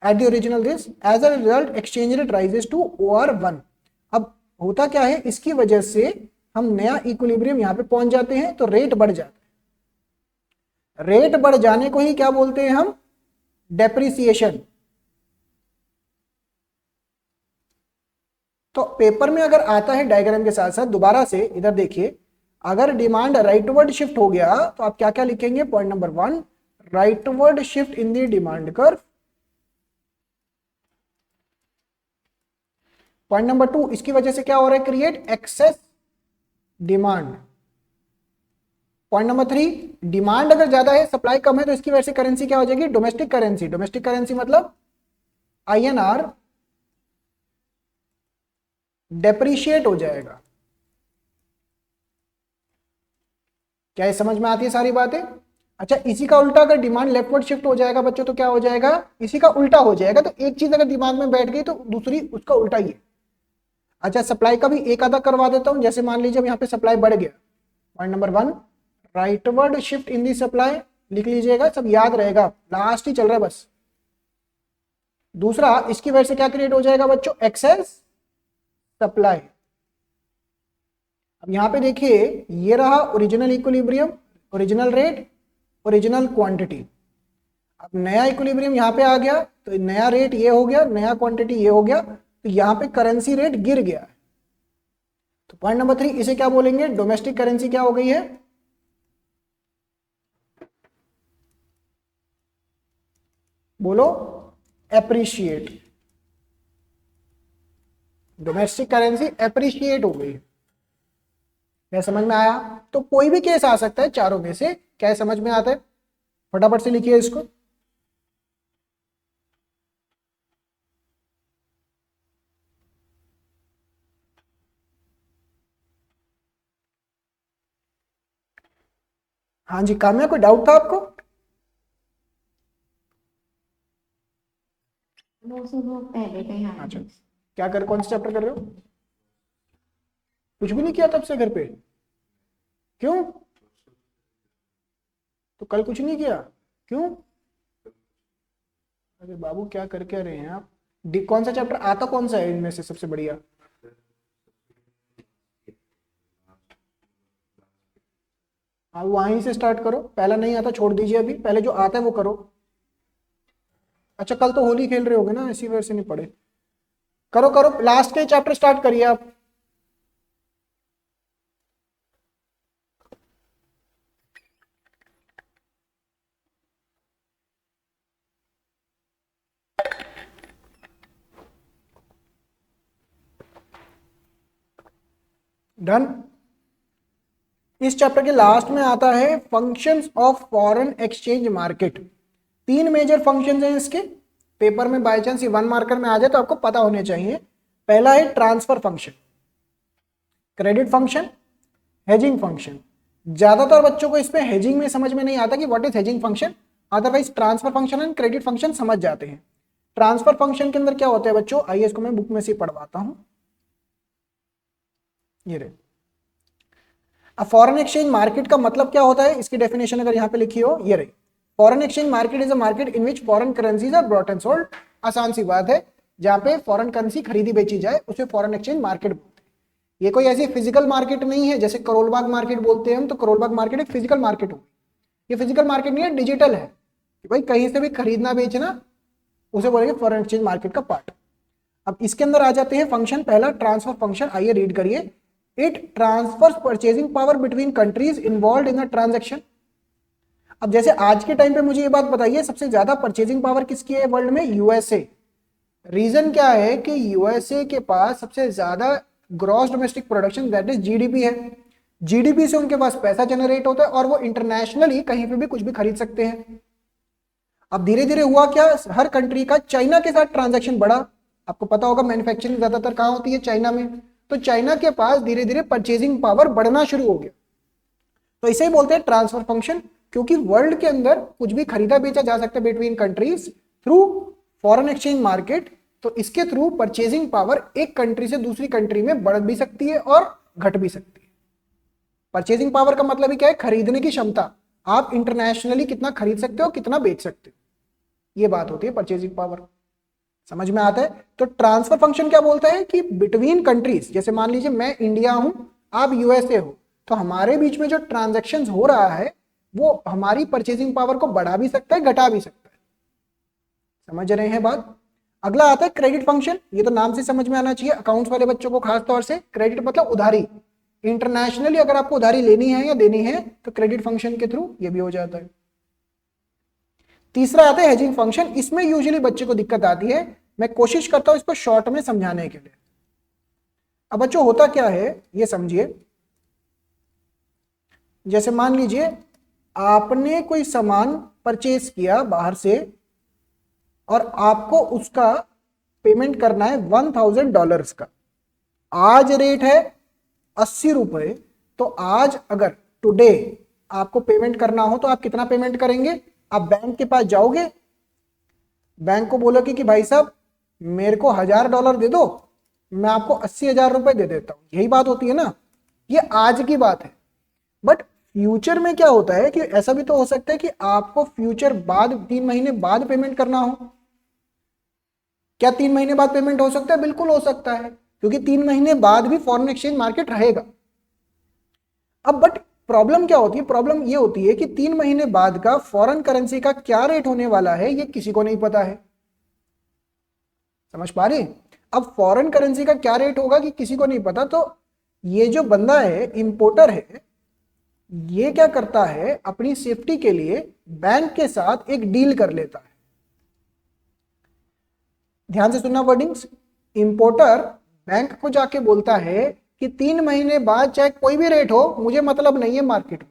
At the original this as a result exchange rate rises to OR1। अब होता क्या है, इसकी वजह से हम नया इक्विलिब्रियम यहां पे पहुंच जाते हैं, तो रेट बढ़ जाता है। रेट बढ़ जाने को ही क्या बोलते हैं हम, डेप्रिसिएशन। तो पेपर में अगर आता है डायग्राम के साथ साथ, दोबारा से इधर देखिए, अगर डिमांड राइटवर्ड शिफ्ट हो गया तो आप क्या क्या लिखेंगे। Point number 1, rightward shift in the demand curve. Point number 2, इसकी वजह से क्या हो रहा है, create excess demand. Point number 3, demand अगर ज्यादा है, सप्लाई कम है, तो इसकी वजह से करेंसी क्या हो जाएगी, डोमेस्टिक करेंसी। डोमेस्टिक करेंसी मतलब INR डेप्रिशिएट हो जाएगा। क्या ये समझ में आती है सारी बातें। अच्छा, इसी का उल्टा अगर डिमांड लेफ्टवर्ड शिफ्ट हो जाएगा बच्चों, तो क्या हो जाएगा, इसी का उल्टा हो जाएगा। तो एक चीज अगर दिमाग में बैठ गई तो दूसरी उसका उल्टा ही है। अच्छा, सप्लाई का भी एक आधा करवा देता हूं। जैसे मान लीजिए अब यहाँ पे सप्लाई बढ़ गया, पॉइंट नंबर 1, राइटवर्ड शिफ्ट इन दी सप्लाई, लिख लीजिएगा, सब याद रहेगा, लास्ट ही चल रहा है बस। दूसरा, इसकी वजह से क्या क्रिएट हो जाएगा बच्चों, एक्सेस सप्लाई। अब यहां पे देखिए, ये रहा original equilibrium, original rate, original quantity. अब नया इक्विलिब्रियम यहां पे आ गया, तो नया रेट ये हो गया, नया क्वांटिटी ये हो गया, तो यहां पे करेंसी रेट गिर गया है। तो पॉइंट नंबर 3, इसे क्या बोलेंगे, डोमेस्टिक करेंसी क्या हो गई है, बोलो, एप्रिशिएट। डोमेस्टिक करेंसी एप्रिशिएट हो गई। क्या समझ में आया। तो कोई भी केस आ सकता है चारों में से, क्या समझ में आता है, फटाफट से लिखिए इसको। हाँ जी, काम्या कोई डाउट था आपको। वो सब वो पहले का यहाँ अच्छा, क्या कर, कौन सा चैप्टर कर रहे हो, कुछ भी नहीं किया तब से घर पे, क्यों, तो कल कुछ नहीं किया, क्यों। अरे बाबू क्या कर क्या रहे हैं आप। कौन सा चैप्टर आता, कौन सा है इनमें से सबसे बढ़िया। हाँ, वहीं से स्टार्ट करो, पहला नहीं आता छोड़ दीजिए, अभी पहले जो आता है वो करो। अच्छा, कल तो होली खेल रहे होगे ना, इसी वजह से नहीं पढ़े। करो करो, लास्ट के चैप्टर स्टार्ट करिए आप। डन। इस चैप्टर के लास्ट में आता है functions of foreign exchange market. 3 major functions हैं इसके, पेपर में बाय चांस 1 मार्कर में आ जाए तो आपको पता होने चाहिए। पहला है transfer function, credit function, hedging function. ज्यादातर बच्चों को इसमें हेजिंग में समझ में नहीं आता कि what is hedging function, otherwise transfer function and credit function समझ जाते हैं। ट्रांसफर फंक्शन के अंदर क्या होता है बच्चों, आइए इसको मैं बुक में से पढ़वाता हूं। ये रहे। अब फॉरेन एक्सचेंज मार्केट का मतलब क्या होता है, इसकी डेफिनेशन अगर यहाँ पे लिखी हो, ये रही। Foreign exchange market is a market in which foreign currencies are brought and sold. आसान सी बात है, जहां पे फॉरेन करेंसी खरीदी बेची जाए उसे फॉरेन एक्सचेंज मार्केट बोलते हैं। ये कोई ऐसी फिजिकल मार्केट नहीं है जैसे करोल बाग मार्केट बोलते हैं हम, तो करोल बाग मार्केट एक फिजिकल मार्केट होगी। ये फिजिकल मार्केट नहीं है, डिजिटल है कि भाई कहीं से भी खरीदना बेचना, उसे बोलेंगे फॉरेन एक्सचेंज मार्केट का पार्ट। अब इसके अंदर आ जाते हैं फंक्शन, पहला ट्रांसफर फंक्शन, आइए रीड करिए। It transfers purchasing power between countries involve in a transaction. अब जैसे आज के टाइम पे मुझे ये बात बताइए, सबसे ज्यादा परचेजिंग पावर किसकी है वर्ल्ड में? यूएसए। रीजन क्या है कि यूएसए के पास सबसे ज्यादा gross domestic production that is GDP है। जीडीपी से उनके पास पैसा जनरेट होता है और वो इंटरनेशनली कहीं पे भी कुछ भी खरीद सकते हैं। अब धीरे धीरे हुआ क्या, हर कंट्री का चाइना के साथ ट्रांजैक्शन बढ़ा। आपको पता होगा मैन्युफैक्चरिंग ज्यादातर कहां होती है? चाइना में। तो चाइना के पास धीरे धीरे परचेजिंग पावर बढ़ना शुरू हो गया। तो इसे ही बोलते हैं ट्रांसफर फंक्शन, क्योंकि वर्ल्ड के अंदर कुछ भी खरीदा बेचा जा सकता है between countries through foreign exchange market. तो इसके थ्रू परचेजिंग पावर एक कंट्री से दूसरी कंट्री में बढ़ भी सकती है और घट भी सकती है। परचेजिंग पावर का मतलब ही क्या है? खरीदने की क्षमता। आप इंटरनेशनली कितना खरीद सकते हो, कितना बेच सकते हो, ये बात होती है परचेजिंग पावर। समझ में आता है? तो ट्रांसफर फंक्शन क्या बोलता है कि बिटवीन कंट्रीज, जैसे मान लीजिए मैं इंडिया हूं, आप यूएसए हो, तो हमारे बीच में जो ट्रांजैक्शन हो रहा है वो हमारी परचेजिंग पावर को बढ़ा भी सकता है, घटा भी सकता है। समझ रहे हैं बात? अगला आता है क्रेडिट फंक्शन। ये तो नाम से समझ में आना चाहिए, अकाउंट्स वाले बच्चों को खास तौर से। क्रेडिट मतलब उधारी। इंटरनेशनली अगर आपको उधारी लेनी है या देनी है तो क्रेडिट फंक्शन के थ्रू ये भी हो जाता है। तीसरा आता है हेजिंग फंक्शन। इसमें यूजुअली बच्चे को दिक्कत आती है, मैं कोशिश करता हूं इसको शॉर्ट में समझाने के लिए। अब बच्चों होता क्या है ये समझिए। जैसे मान लीजिए आपने कोई सामान परचेज किया बाहर से और आपको उसका पेमेंट करना है $1000 का। आज रेट है 80 रुपए। तो आज अगर टुडे आपको पेमेंट करना हो तो आप कितना पेमेंट करेंगे? आप बैंक के पास जाओगे, बैंक को बोलोगे कि भाई साहब मेरे को $1000 दे दो, मैं आपको 80,000 रुपए दे देता हूं। यही बात होती है ना, ये आज की बात है। बट फ्यूचर में क्या होता है कि ऐसा भी तो हो सकता है कि आपको फ्यूचर बाद 3 महीने बाद पेमेंट करना हो। क्या 3 महीने बाद पेमेंट हो सकता है? बिल्कुल हो सकता है, क्योंकि 3 महीने बाद भी फॉरेन एक्सचेंज मार्केट रहेगा। अब बट प्रॉब्लम क्या होती है? प्रॉब्लम ये होती है कि 3 महीने बाद का फॉरेन करेंसी का क्या रेट होने वाला है ये किसी को नहीं पता है। समझ पा रहे? अब फॉरेन करेंसी का क्या रेट होगा कि किसी को नहीं पता। तो ये जो बंदा है, इंपोर्टर है, ये क्या करता है, अपनी सेफ्टी के लिए बैंक के साथ एक डील कर लेता है। ध्यान से सुनना वर्डिंग्स। इंपोर्टर बैंक को जाके बोलता है कि 3 महीने बाद चाहे कोई भी रेट हो, मुझे मतलब नहीं है मार्केट में।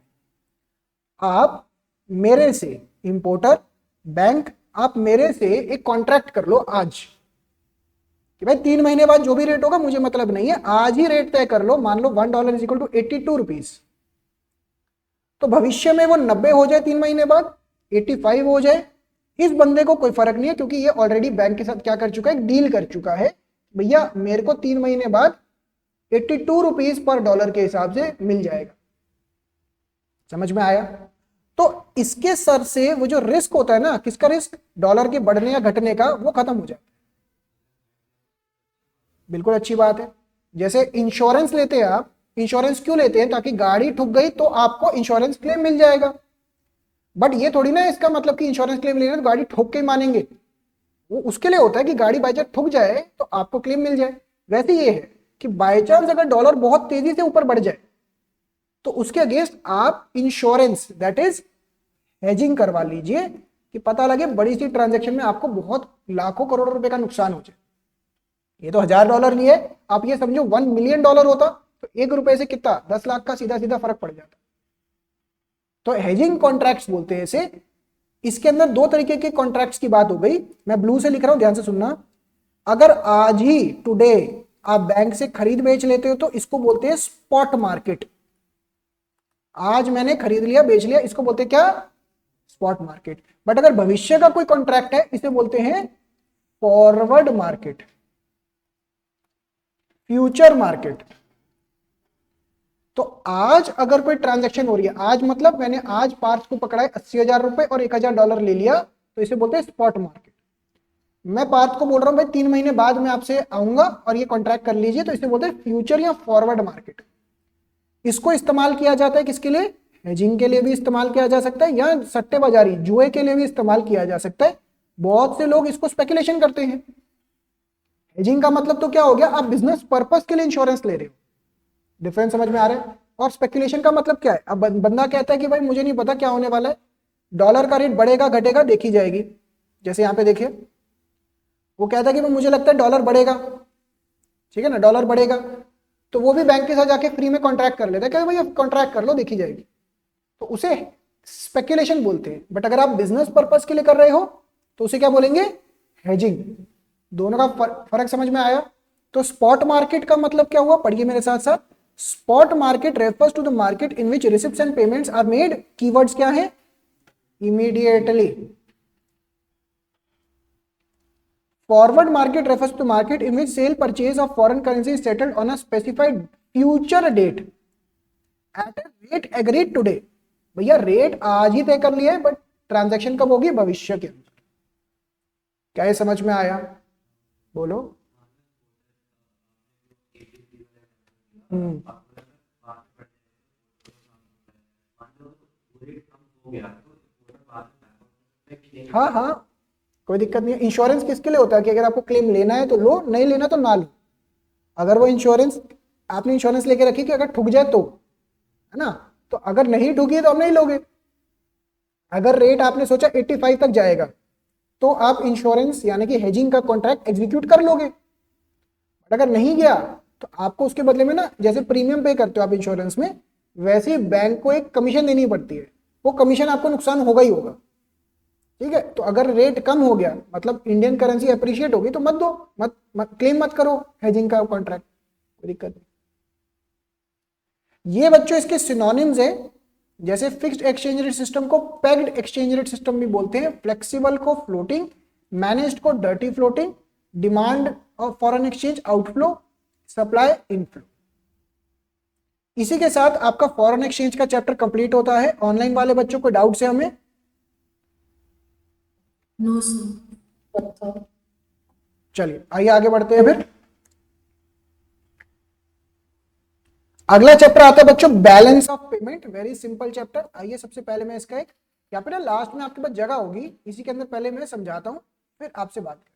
आप मेरे से, इंपोर्टर बैंक, आप मेरे से एक कॉन्ट्रैक्ट कर लो आज कि भाई 3 महीने बाद जो भी रेट होगा मुझे मतलब नहीं है, आज ही रेट तय कर लो। मान लो $1 इज इक्वल टू 82 रुपीज। तो भविष्य में वो 90 हो जाए, 3 महीने बाद 85 हो जाए, इस बंदे को कोई फर्क नहीं है, क्योंकि ये ऑलरेडी बैंक के साथ क्या कर चुका है? डील कर चुका है। भैया मेरे को 3 महीने बाद 82 रुपीज पर डॉलर के हिसाब से मिल जाएगा। समझ में आया? तो इसके सर से वो जो रिस्क होता है ना, किसका रिस्क? डॉलर के बढ़ने या घटने का, वो खत्म हो जाता है। बिल्कुल अच्छी बात है। जैसे इंश्योरेंस लेते हैं आप, इंश्योरेंस क्यों लेते हैं? ताकि गाड़ी ठुक गई तो आपको इंश्योरेंस क्लेम मिल जाएगा। बट ये थोड़ी ना इसका मतलब कि इंश्योरेंस क्लेम लेना तो गाड़ी ठोक के ही मानेंगे। वो उसके लिए होता है कि गाड़ी बाई चांस ठुक जाए तो आपको क्लेम मिल जाए। वैसे ये है कि बाई चांस अगर डॉलर बहुत तेजी से ऊपर बढ़ जाए तो उसके अगेंस्ट आप इंश्योरेंस दैट इज हेजिंग करवा लीजिए कि पता लगे बड़ी सी ट्रांजैक्शन में आपको बहुत लाखों करोड़ों रुपए का नुकसान हो जाए। ये तो $1000 लिए, आप ये समझो $1 मिलियन होता तो 1 रुपए से कितना 10 लाख का सीधा सीधा फर्क पड़ जाता। तो हेजिंग कॉन्ट्रैक्ट्स बोलते हैं इसे। इसके अंदर 2 तरीके के कॉन्ट्रैक्ट्स की बात हो गई। मैं ब्लू से लिख रहा हूं, ध्यान से सुनना। अगर आज ही टुडे आप बैंक से खरीद बेच लेते हो तो इसको बोलते हैं स्पॉट मार्केट। आज मैंने खरीद लिया बेच लिया, इसको बोलते हैं क्या? Spot market. बट अगर भविष्य का कोई कॉन्ट्रैक्ट है इसे बोलते हैं फॉरवर्ड मार्केट, फ्यूचर मार्केट। आज अगर कोई ट्रांजैक्शन हो रही है, आज मतलब मैंने आज पार्थ को पकड़ा है 80,000 रुपए और 1,000 डॉलर ले लिया, तो इसे बोलते हैं स्पॉट मार्केट। मैं पार्थ को बोल रहा हूं भाई 3 महीने बाद मैं आपसे आऊंगा और ये कॉन्ट्रैक्ट कर लीजिए, तो इसे बोलते हैं फ्यूचर या फॉरवर्ड मार्केट। इसको इस्तेमाल किया जाता है किसके लिए? हेजिंग के लिए भी इस्तेमाल किया जा सकता है, या सट्टेबाजारी जुए के लिए भी इस्तेमाल किया जा सकता है। बहुत से लोग इसको स्पेकुलेशन करते हैं। हेजिंग का मतलब तो क्या हो गया, आप बिजनेस पर्पस के लिए इंश्योरेंस ले रहे हो, डिफरेंस समझ में आ रहा है। और स्पेकुलेशन का मतलब क्या है, अब बंदा कहता है कि भाई मुझे नहीं पता क्या होने वाला है, डॉलर का रेट बढ़ेगा घटेगा देखी जाएगी। जैसे यहां पे देखिए, वो कहता है कि मुझे लगता है डॉलर बढ़ेगा, ठीक है ना, डॉलर बढ़ेगा, तो वो भी बैंक के साथ जाके फ्री में कॉन्ट्रैक्ट कर लेता है, कहते भाई कॉन्ट्रैक्ट कर लो देखी जाएगी, तो उसे स्पेकुलेशन बोलते हैं। बट अगर आप बिजनेस पर्पस के लिए कर रहे हो तो उसे क्या बोलेंगे? हेजिंग। दोनों का फर्क समझ में आया? तो स्पॉट मार्केट का मतलब क्या हुआ, पढ़िए मेरे साथ साथ। Spot market refers to the market in which receipts and payments are made, keywords क्या है? Immediately. Forward market refers to market in which sale purchase of foreign currency is settled on a specified future date at a rate agreed today। भैया rate आज ही तय कर लिया है, but transaction कब होगी? भविष्य के अंदर। क्या ये समझ में आया? बोलो। हम्म। हाँ हाँ, कोई दिक्कत नहीं है। इंश्योरेंस किसके लिए होता है कि अगर आपको क्लेम लेना है तो लो, नहीं लेना तो ना लो। अगर वो इंश्योरेंस, आपने इंश्योरेंस लेके रखी कि अगर ठुक जाए तो, है ना, तो अगर नहीं ठुकी तो आप नहीं लोगे। अगर रेट आपने सोचा 85 तक जाएगा तो आप इंश्योरेंस यानी कि हेजिंग का कॉन्ट्रैक्ट एग्जीक्यूट कर लोगे। बट अगर नहीं गया तो आपको उसके बदले में ना, जैसे प्रीमियम पे करते हो आप इंश्योरेंस में, वैसे ही बैंक को एक कमीशन देनी पड़ती है, वो कमीशन आपको नुकसान होगा ही होगा। ठीक है, तो अगर रेट कम हो गया मतलब इंडियन करेंसी अप्रिशिएट होगी तो मत दो, मत क्लेम मत करो हेजिंग का कॉन्ट्रैक्ट, कोई दिक्कत नहीं। ये बच्चों इसके सिनोनिम्स है। जैसे फिक्स्ड एक्सचेंज रेट सिस्टम को पेग्ड एक्सचेंज रेट सिस्टम भी बोलते हैं, फ्लेक्सिबल को फ्लोटिंग, मैनेज्ड को dirty floating, demand of foreign exchange outflow, supply inflow. इसी के साथ आपका फॉरेन एक्सचेंज का चैप्टर कंप्लीट होता है। ऑनलाइन वाले बच्चों को डाउट्स है हमें? No sir. चलिए आइए आगे बढ़ते हैं फिर। अगला चैप्टर आता है बच्चों balance of payment, very simple chapter. आइए सबसे पहले मैं इसका एक, यहाँ पे ना लास्ट में आपके पास जगह होगी, इसी के अंदर पहले मैं समझाता हूं फिर आपसे बात करते हैं।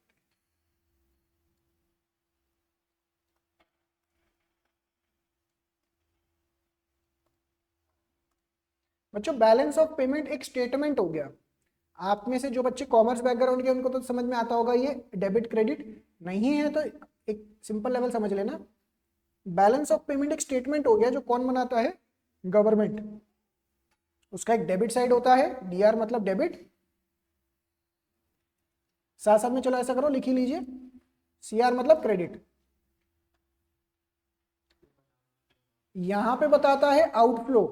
बच्चों बैलेंस ऑफ पेमेंट एक स्टेटमेंट हो गया। आप में से जो बच्चे कॉमर्स बैकग्राउंड के उनको तो समझ में आता होगा, ये डेबिट क्रेडिट। नहीं है तो एक सिंपल लेवल समझ लेना। बैलेंस ऑफ पेमेंट एक स्टेटमेंट हो गया जो कौन बनाता है? गवर्नमेंट। उसका एक डेबिट साइड होता है, डीआर मतलब डेबिट, साथ साथ में चलो ऐसा करो लिख ही लीजिए, सीआर मतलब क्रेडिट। यहां पे बताता है आउटफ्लो,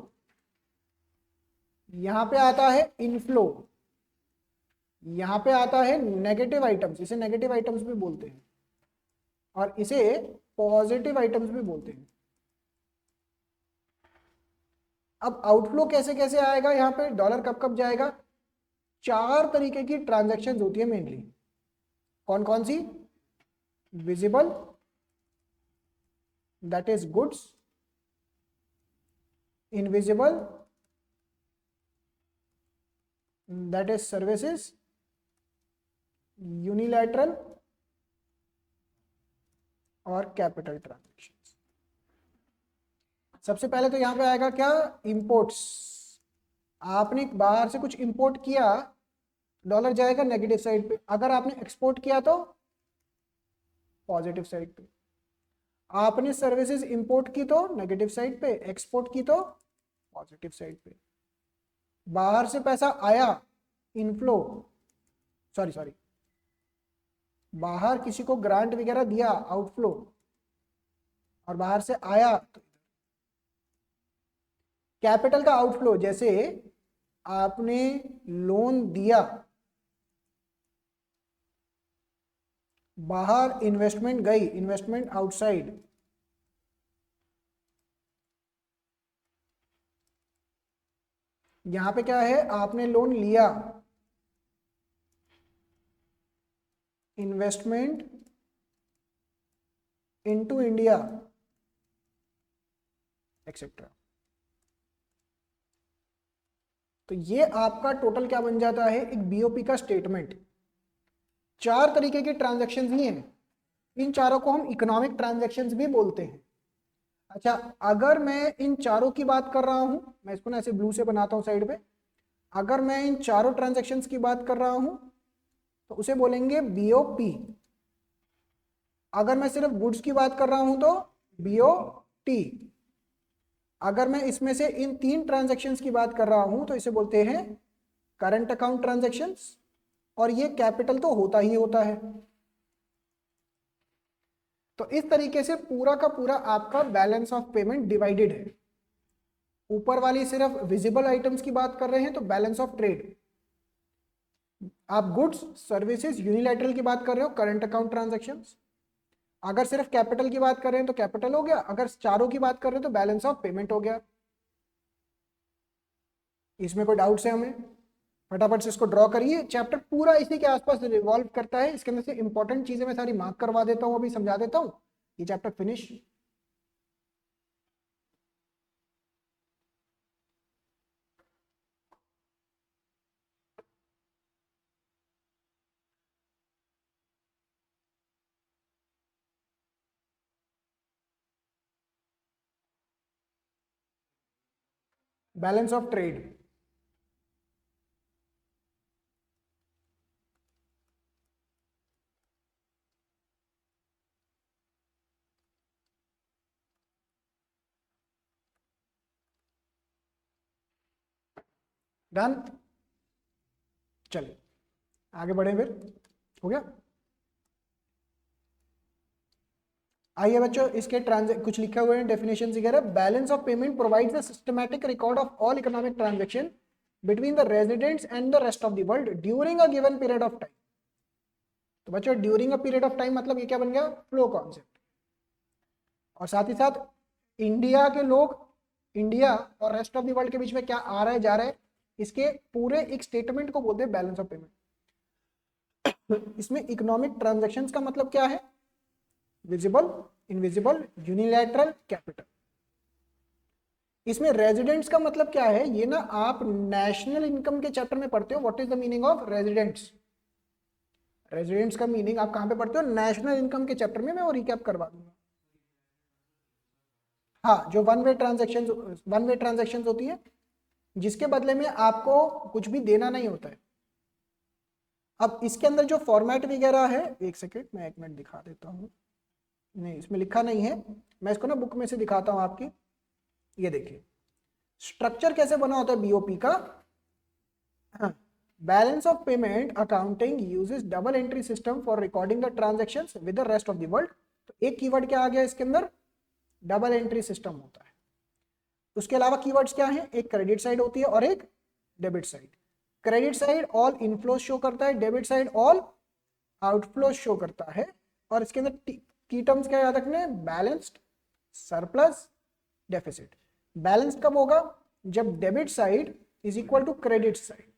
यहां पे आता है इनफ्लो, यहां पे आता है नेगेटिव आइटम्स, इसे नेगेटिव आइटम्स भी बोलते हैं, और इसे पॉजिटिव आइटम्स भी बोलते हैं। अब आउटफ्लो कैसे कैसे आएगा, यहां पे डॉलर कब कब जाएगा? 4 तरीके की ट्रांजैक्शन होती है मेनली। कौन कौन सी? Visible, that is goods, invisible, that is services, unilateral और कैपिटल ट्रांजैक्शन। सबसे पहले तो यहां पे आएगा क्या? इंपोर्ट्स। आपने बाहर से कुछ इंपोर्ट किया, डॉलर जाएगा नेगेटिव साइड पे। अगर आपने एक्सपोर्ट किया तो पॉजिटिव साइड पे। आपने सर्विसेज इंपोर्ट की तो नेगेटिव साइड पे, एक्सपोर्ट की तो पॉजिटिव साइड पे। बाहर से पैसा आया, इनफ्लो, सॉरी सॉरी, बाहर किसी को ग्रांट वगैरह दिया, आउटफ्लो, और बाहर से आया तो कैपिटल का आउटफ्लो। जैसे आपने लोन दिया, बाहर इन्वेस्टमेंट गई, इन्वेस्टमेंट आउटसाइड, यहां पे क्या है, आपने लोन लिया, इन्वेस्टमेंट इनटू इंडिया एक्सेट्रा। तो ये आपका टोटल क्या बन जाता है, एक बीओपी का स्टेटमेंट। 4 तरीके के ट्रांजैक्शंस ही हैं, इन चारों को हम इकोनॉमिक ट्रांजैक्शंस भी बोलते हैं। अच्छा, अगर मैं इन चारों की बात कर रहा हूं, मैं इसको ना ऐसे ब्लू से बनाता हूं साइड पे, अगर मैं इन चारों ट्रांजैक्शंस की बात कर रहा हूं तो उसे बोलेंगे बीओपी। अगर मैं सिर्फ गुड्स की बात कर रहा हूं तो बीओटी। अगर मैं इसमें से इन 3 ट्रांजैक्शंस की बात कर रहा हूं तो इसे बोलते हैं करंट अकाउंट ट्रांजैक्शंस, और ये कैपिटल तो होता ही होता है। तो इस तरीके से पूरा का पूरा आपका बैलेंस ऑफ पेमेंट डिवाइडेड है। ऊपर वाली सिर्फ विजिबल आइटम्स की बात कर रहे हैं तो बैलेंस ऑफ ट्रेड, आप गुड्स सर्विसेज यूनिलैटरल की बात कर रहे हो करंट अकाउंट ट्रांजैक्शंस। अगर सिर्फ कैपिटल की बात कर रहे हैं तो कैपिटल हो गया, अगर चारों की बात कर रहे हैं तो बैलेंस ऑफ पेमेंट हो गया। इसमें कोई डाउट्स है हमें? फटाफट से इसको ड्रॉ करिए, चैप्टर पूरा इसी के आसपास रिवॉल्व करता है। इसके अंदर से इंपॉर्टेंट चीजें मैं सारी मार्क करवा देता हूं, अभी समझा देता हूं, ये chapter finish. Balance of trade, done. चलिए आगे बढ़े, फिर हो गया। आइए बच्चों, इसके कुछ लिखे हुए हैं डेफिनेशन वगैरह। Balance of payment provides a systematic record of all economic transaction between the residents and the rest of the world during a given period of time. तो बच्चों during a period of time मतलब ये क्या बन गया, flow concept. और साथ ही साथ इंडिया के लोग, इंडिया और रेस्ट ऑफ द वर्ल्ड के बीच में क्या आ रहा है जा रहा है, इसके पूरे एक स्टेटमेंट को बोलते हैं बैलेंस ऑफ पेमेंट। इसमें इकोनॉमिक ट्रांजैक्शंस का मतलब क्या है, विजिबल, इनविजिबल, यूनिलैटरल, कैपिटल। इसमें रेजिडेंट्स का मतलब क्या है, ये ना आप नेशनल इनकम के चैप्टर में पढ़ते हो, what is the meaning of residents. Residents का मीनिंग आप कहां पे पढ़ते हो, नेशनल इनकम के चैप्टर में, मैं वो रिकैप करवा दूंगा। हाँ, जो वन वे ट्रांजेक्शन होती है, जिसके बदले में आपको कुछ भी देना नहीं होता है। अब इसके अंदर जो फॉर्मेट वगैरह है, एक सेकेंड मैं 1 मिनट दिखा देता हूँ। नहीं, इसमें लिखा नहीं है, मैं इसको ना बुक में से दिखाता हूँ आपकी। ये देखिए स्ट्रक्चर कैसे बना होता है बीओपी का। हाँ, balance of payment accounting uses double entry system for recording the transactions with the rest of the world. तो एक कीवर्ड क्या आ गया इसके अंदर, डबल एंट्री सिस्टम होता है। उसके अलावा कीवर्ड्स क्या हैं, एक क्रेडिट साइड होती है और एक debit side. Credit side all inflow show करता है, debit side all outflow show करता है। और इसके अंदर की टर्म्स क्या याद रखने, बैलेंस्ड, सरप्लस, डेफिसिट। बैलेंस्ड कब होगा, जब debit side is equal to credit side.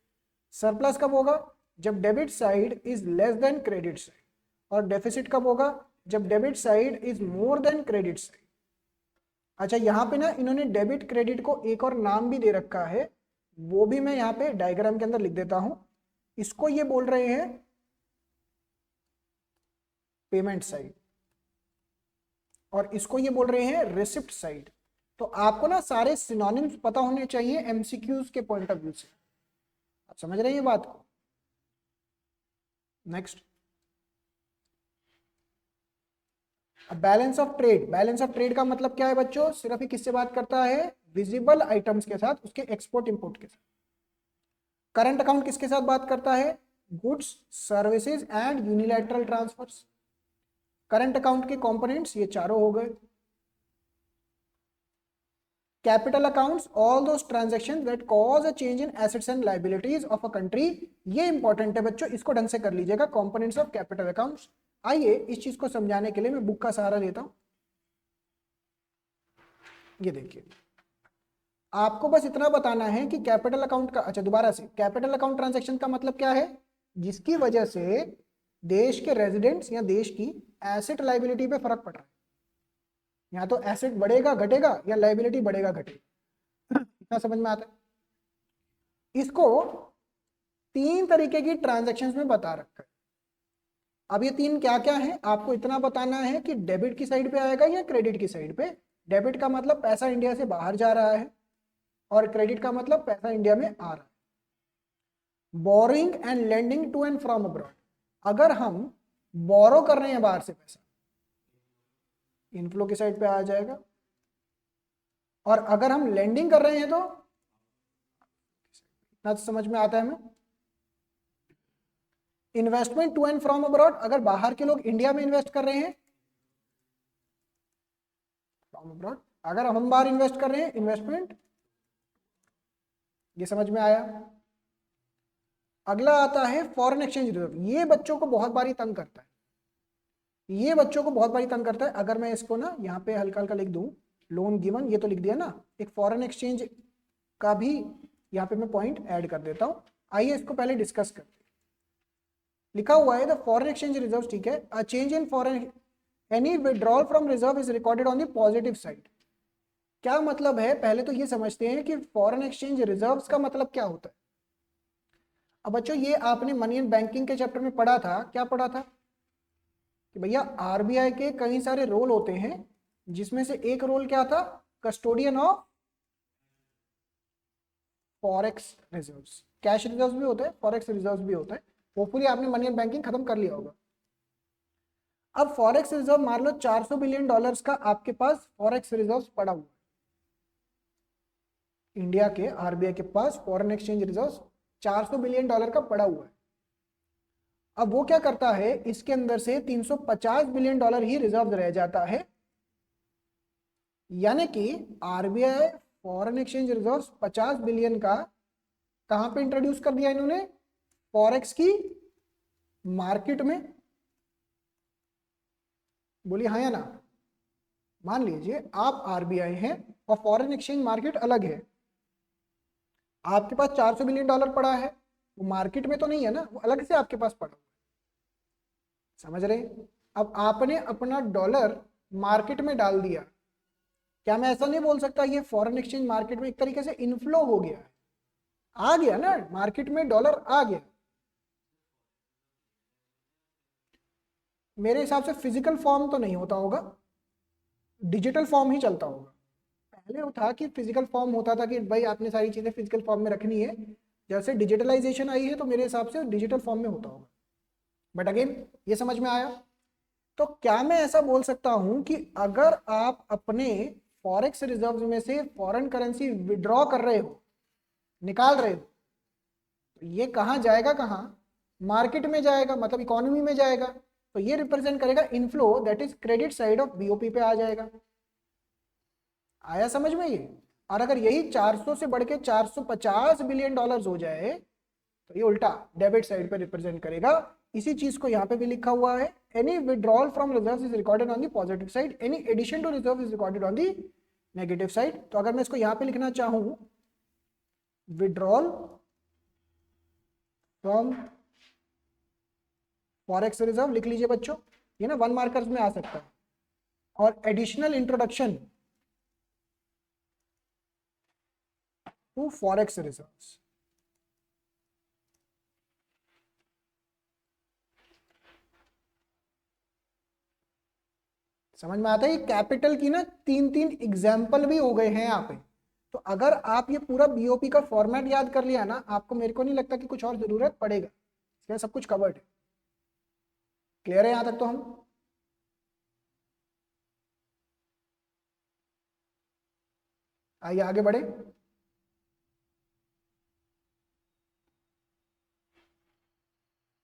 Surplus कब होगा, जब debit side is less than credit side. और डेफिसिट कब होगा, जब debit side is more than credit side. अच्छा, यहां पे ना इन्होंने डेबिट क्रेडिट को एक और नाम भी दे रखा है, वो भी मैं यहाँ पे डायग्राम के अंदर लिख देता हूं। इसको ये बोल रहे हैं पेमेंट साइड, और इसको ये बोल रहे हैं रिसिप्ट साइड। तो आपको ना सारे सिनोनिम्स पता होने चाहिए एमसीक्यूज के पॉइंट ऑफ व्यू से। आप समझ रहे हैं ये बात को? नेक्स्ट, अब balance of trade. Balance of trade का मतलब क्या है बच्चों, सिर्फ ही किससे बात करता है, विजिबल आइटम्स के साथ, उसके एक्सपोर्ट इंपोर्ट के साथ। करंट अकाउंट किसके साथ बात करता है, goods services and unilateral transfers. Current account के कंपोनेंट्स ये चारों हो गए। Capital accounts all those transactions that cause a change in assets and liabilities of a country. ये इंपॉर्टेंट है बच्चों, इसको ढंग से कर लीजिएगा, कंपोनेंट्स ऑफ कैपिटल अकाउंट्स। आइए इस चीज को समझाने के लिए मैं बुक का सहारा लेता हूं। ये देखिए आपको बस इतना बताना है कि कैपिटल अकाउंट का, अच्छा दोबारा से, कैपिटल अकाउंट ट्रांजैक्शन का मतलब क्या है? जिसकी वजह से देश के रेजिडेंट्स या देश की एसेट लाइबिलिटी पे फर्क पड़ रहा है। या तो एसेट बढ़ेगा घटेगा या लाइबिलिटी बढ़ेगा घटेगा। इतना समझ में आता है? इसको 3 तरीके की ट्रांजैक्शंस में बता रखा है। अब ये 3 क्या क्या है आपको इतना बताना है कि डेबिट की साइड पे आएगा या क्रेडिट की साइड पे। डेबिट का मतलब पैसा इंडिया से बाहर जा रहा है और क्रेडिट का मतलब पैसा इंडिया में आ रहा है। Borrowing and lending to and from abroad, अगर हम बोरो कर रहे हैं बाहर से पैसा, इनफ्लो की साइड पे आ जाएगा, और अगर हम लेंडिंग कर रहे हैं तो ना, तो समझ में आता है हमें? Investment to and from abroad, अगर बाहर के लोग इंडिया में इन्वेस्ट कर रहे हैं, फ्रॉम अब्रॉड अगर हम बाहर इन्वेस्ट कर रहे हैं, इन्वेस्टमेंट। ये समझ में आया? अगला आता है फॉरेन एक्सचेंज रिजर्व। ये बच्चों को बहुत बारी तंग करता है, ये बच्चों को बहुत बारी तंग करता है। अगर मैं इसको ना यहाँ पे हल्का हल्का लिख दूं, लोन गिवन, ये तो लिख दिया ना, एक फॉरेन एक्सचेंज का भी यहाँ पे मैं पॉइंट ऐड कर देता हूँ। आइए इसको पहले डिस्कस करते हैं। लिखा हुआ है द फॉरेन एक्सचेंज रिजर्व, ठीक है, अ change in foreign any withdrawal from reserve is recorded on the positive side. क्या मतलब है? पहले तो ये समझते हैं कि फॉरेन एक्सचेंज रिजर्व्स का मतलब क्या होता है। अब बच्चों ये आपने मनी एंड बैंकिंग के चैप्टर में पढ़ा था, क्या पढ़ा था कि भैया आरबीआई के कई सारे रोल होते हैं, जिसमें से एक रोल क्या था? Custodian of forex reserves. Cash reserves भी होता है, फॉरेक्स रिजर्व्स भी होता है। होपफुली आपने मनी एंड बैंकिंग खत्म कर लिया होगा। अब फॉरेक्स रिजर्व मान लो $400 बिलियन का आपके पास फॉरेक्स रिजर्व पड़ा हुआ है। इंडिया के आरबीआई के पास फॉरेन एक्सचेंज रिजर्व $400 बिलियन का पड़ा हुआ है। अब वो क्या करता है, इसके अंदर से $350 बिलियन ही रिजर्व रह जाता है। यानी कि RBI foreign exchange reserve 50 billion का कहां पे इंट्रोड्यूस कर दिया इन्होंने? फॉरेक्स की मार्केट में। बोलिए हाँ या ना। मान लीजिए आप आरबीआई हैं और फॉरेन एक्सचेंज मार्केट अलग है। आपके पास $400 बिलियन पड़ा है, वो मार्केट में तो नहीं है ना, वो अलग से आपके पास पड़ा। समझ रहे? अब आपने अपना डॉलर मार्केट में डाल दिया, क्या मैं ऐसा नहीं बोल सकता ये फॉरेन एक्सचेंज मार्केट में एक तरीके से इनफ्लो हो गया है? आ गया ना, मार्केट में डॉलर आ गया। मेरे हिसाब से फिजिकल फॉर्म तो नहीं होता होगा, डिजिटल फॉर्म ही चलता होगा। पहले वो था कि फिजिकल फॉर्म होता था कि भाई आपने सारी चीजें फिजिकल फॉर्म में रखनी है। जैसे डिजिटलाइजेशन आई है तो मेरे हिसाब से डिजिटल फॉर्म में होता होगा। बट अगेन ये समझ में आया? तो क्या मैं ऐसा बोल सकता हूं कि अगर आप अपने फॉरेक्स रिजर्व में से फॉरेन करेंसी विड्रॉ कर रहे हो, निकाल रहे हो, तो ये कहां जाएगा? कहां? मार्केट में जाएगा, मतलब इकोनॉमी में जाएगा। तो ये रिप्रेजेंट करेगा inflow, that is credit side of BOP पे आ जाएगा। आया समझ में ये? और अगर यही 400 से बढ़ के $450 बिलियन हो जाए तो ये उल्टा डेबिट साइड पे रिप्रेजेंट करेगा। इसी चीज को यहाँ पे भी लिखा हुआ है, any withdrawal from reserve is recorded on the positive side, any addition to reserve is recorded on the negative side. तो अगर मैं इसको यहाँ पे लिखना चाहूं, विड्रॉल फ्रॉम फॉरेक्स रिजर्व लिख लीजिए बच्चों, ये ना 1 मार्कर्स में आ सकता है। और additional introduction to forex reserves. समझ में आता है? ये कैपिटल की ना 3 एग्जाम्पल भी हो गए हैं यहाँ पे। तो अगर आप ये पूरा बीओपी का फॉर्मेट याद कर लिया ना, आपको, मेरे को नहीं लगता कि कुछ और जरूरत पड़ेगा, इसमें सब कुछ कवर्ड है। क्लियर है यहां तक? तो हम आइए आगे बढ़े।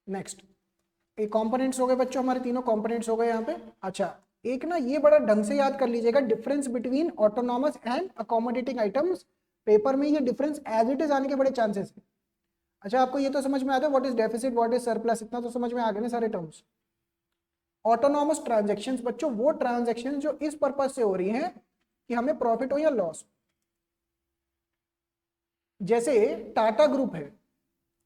नेक्स्ट, ये कंपोनेंट्स हो गए बच्चों, हमारे तीनों कंपोनेंट्स हो गए यहाँ पे। अच्छा, एक ना ये बड़ा ढंग से याद कर लीजिएगा, difference between autonomous and accommodating items. Paper में ये डिफरेंस एज इट इज आने के बड़े चांसेस है। अच्छा, आपको ये तो समझ में आता है what is deficit, what is surplus, इतना तो समझ में आ गए ना सारे टर्म्स। ऑटोनॉमस ट्रांजेक्शन्स बच्चों वो ट्रांजेक्शन जो इस पर्पज से हो रही हैं कि हमें प्रॉफिट हो या लॉस। जैसे टाटा ग्रुप है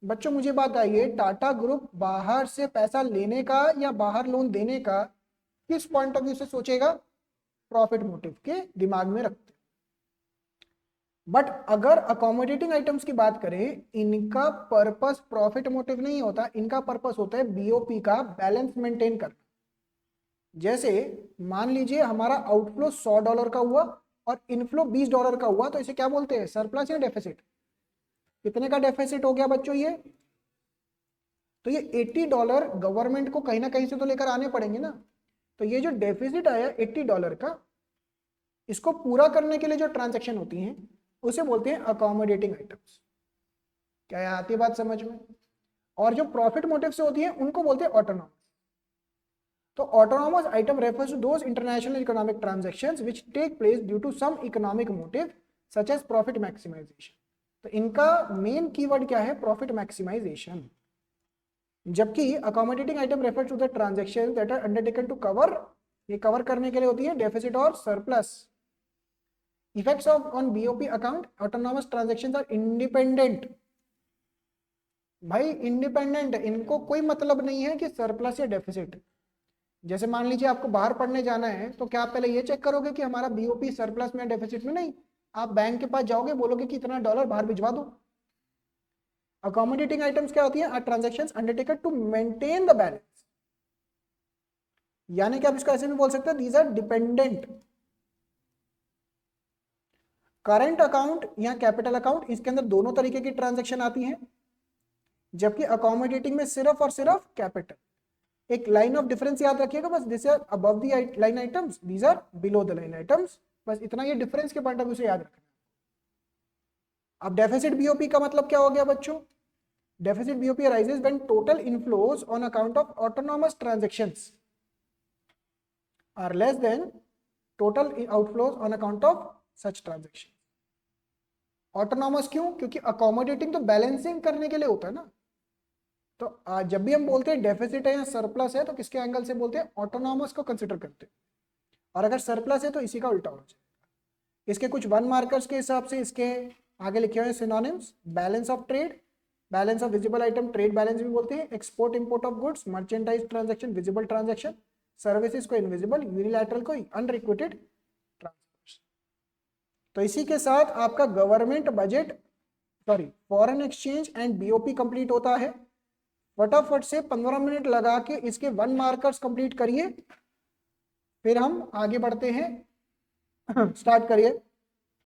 बच्चों, मुझे बात आई है, टाटा ग्रुप बाहर से पैसा लेने का या बाहर लोन देने का किस पॉइंट ऑफ व्यू से सोचेगा? प्रॉफिट मोटिव के दिमाग में रखते। बट अगर अकोमोडेटिंग आइटम्स की बात करें, इनका पर्पस प्रॉफिट मोटिव नहीं होता, इनका पर्पस होता है बीओपी का बैलेंस मेंटेन करना। जैसे मान लीजिए हमारा आउटफ्लो $100 का हुआ और इनफ्लो $20 का हुआ, तो इसे क्या बोलते हैं? सरप्लस या डेफिसिट? कितने का डेफिसिट हो गया बच्चों ये? तो ये $80 गवर्नमेंट को कहीं ना कहीं से तो लेकर आने पड़ेंगे ना। तो ये जो डेफिसिट आया $80 का, इसको पूरा करने के लिए जो ट्रांजैक्शन होती हैं उसे बोलते हैं अकोमोडेटिंग आइटम्स। क्या आती है बात समझ में? और जो प्रॉफिट मोटिव से होती है उनको बोलते हैं ऑटोनॉमस। तो autonomous item refers to those international economic transactions which take place due to some economic motive such as profit maximisation. तो इनका मेन कीवर्ड क्या है? Profit maximisation. जबकि accommodating item refer to the transactions that are undertaken to cover, ये cover करने के लिए होती है डेफिसिट और surplus. Effects of on BOP account, autonomous transactions are independent. भाई इंडिपेंडेंट, इनको कोई मतलब नहीं है कि सरप्लस या डेफिसिट। जैसे मान लीजिए आपको बाहर पढ़ने जाना है, तो क्या आप पहले ये चेक करोगे कि हमारा बीओपी सरप्लस में या डेफिसिट में? नहीं, आप बैंक के पास जाओगे, बोलोगे कि इतना डॉलर बाहर भिजवा दो। अकोमोडेटिंग आइटम्स क्या होती है? Are transactions undertaken to maintain the balance. यानी कि आप इसको ऐसे भी बोल सकते हैं, these are dependent. Current account या कैपिटल अकाउंट, इसके अंदर दोनों तरीके की ट्रांजैक्शन आती हैं, जबकि अकोमोडेटिंग में सिर्फ और सिर्फ कैपिटल। एक लाइन ऑफ डिफरेंस याद रखिएगा बस, this are above the line items, these are below the line items. बस इतना ये डिफरेंस के पॉइंट ऑफ व्यू से याद रखना। अब डेफिसिट बीओपी का मतलब क्या हो गया बच्चों? Deficit BOP arises when total inflows on account of autonomous transactions are less than total outflows on account of such transaction. Autonomous क्यों? क्योंकि अकोमोडेटिंग तो बैलेंसिंग करने के लिए होता है ना। तो जब भी हम बोलते हैं डेफिसिट है या सरप्लस है, तो किसके एंगल से बोलते हैं? ऑटोनॉमस को कंसिडर करते हैं। और अगर सरप्लस है तो इसी का उल्टा हो जाएगा। इसके कुछ वन मार्कर्स के हिसाब से इसके आगे लिखे हुए synonyms: balance of trade, balance of visible item, trade balance भी बोलते हैं, export import of goods, merchandise transaction, visible transaction, services को इनविजिबल, यूनिलैटरल को अनरिक्वेटेड ट्रांसफर्स। तो इसी के साथ आपका government budget, sorry foreign exchange and BOP complete होता है। फटाफट से 15 मिनट लगा के इसके वन मार्कर्स कंप्लीट करिए, फिर हम आगे बढ़ते हैं। स्टार्ट करिए।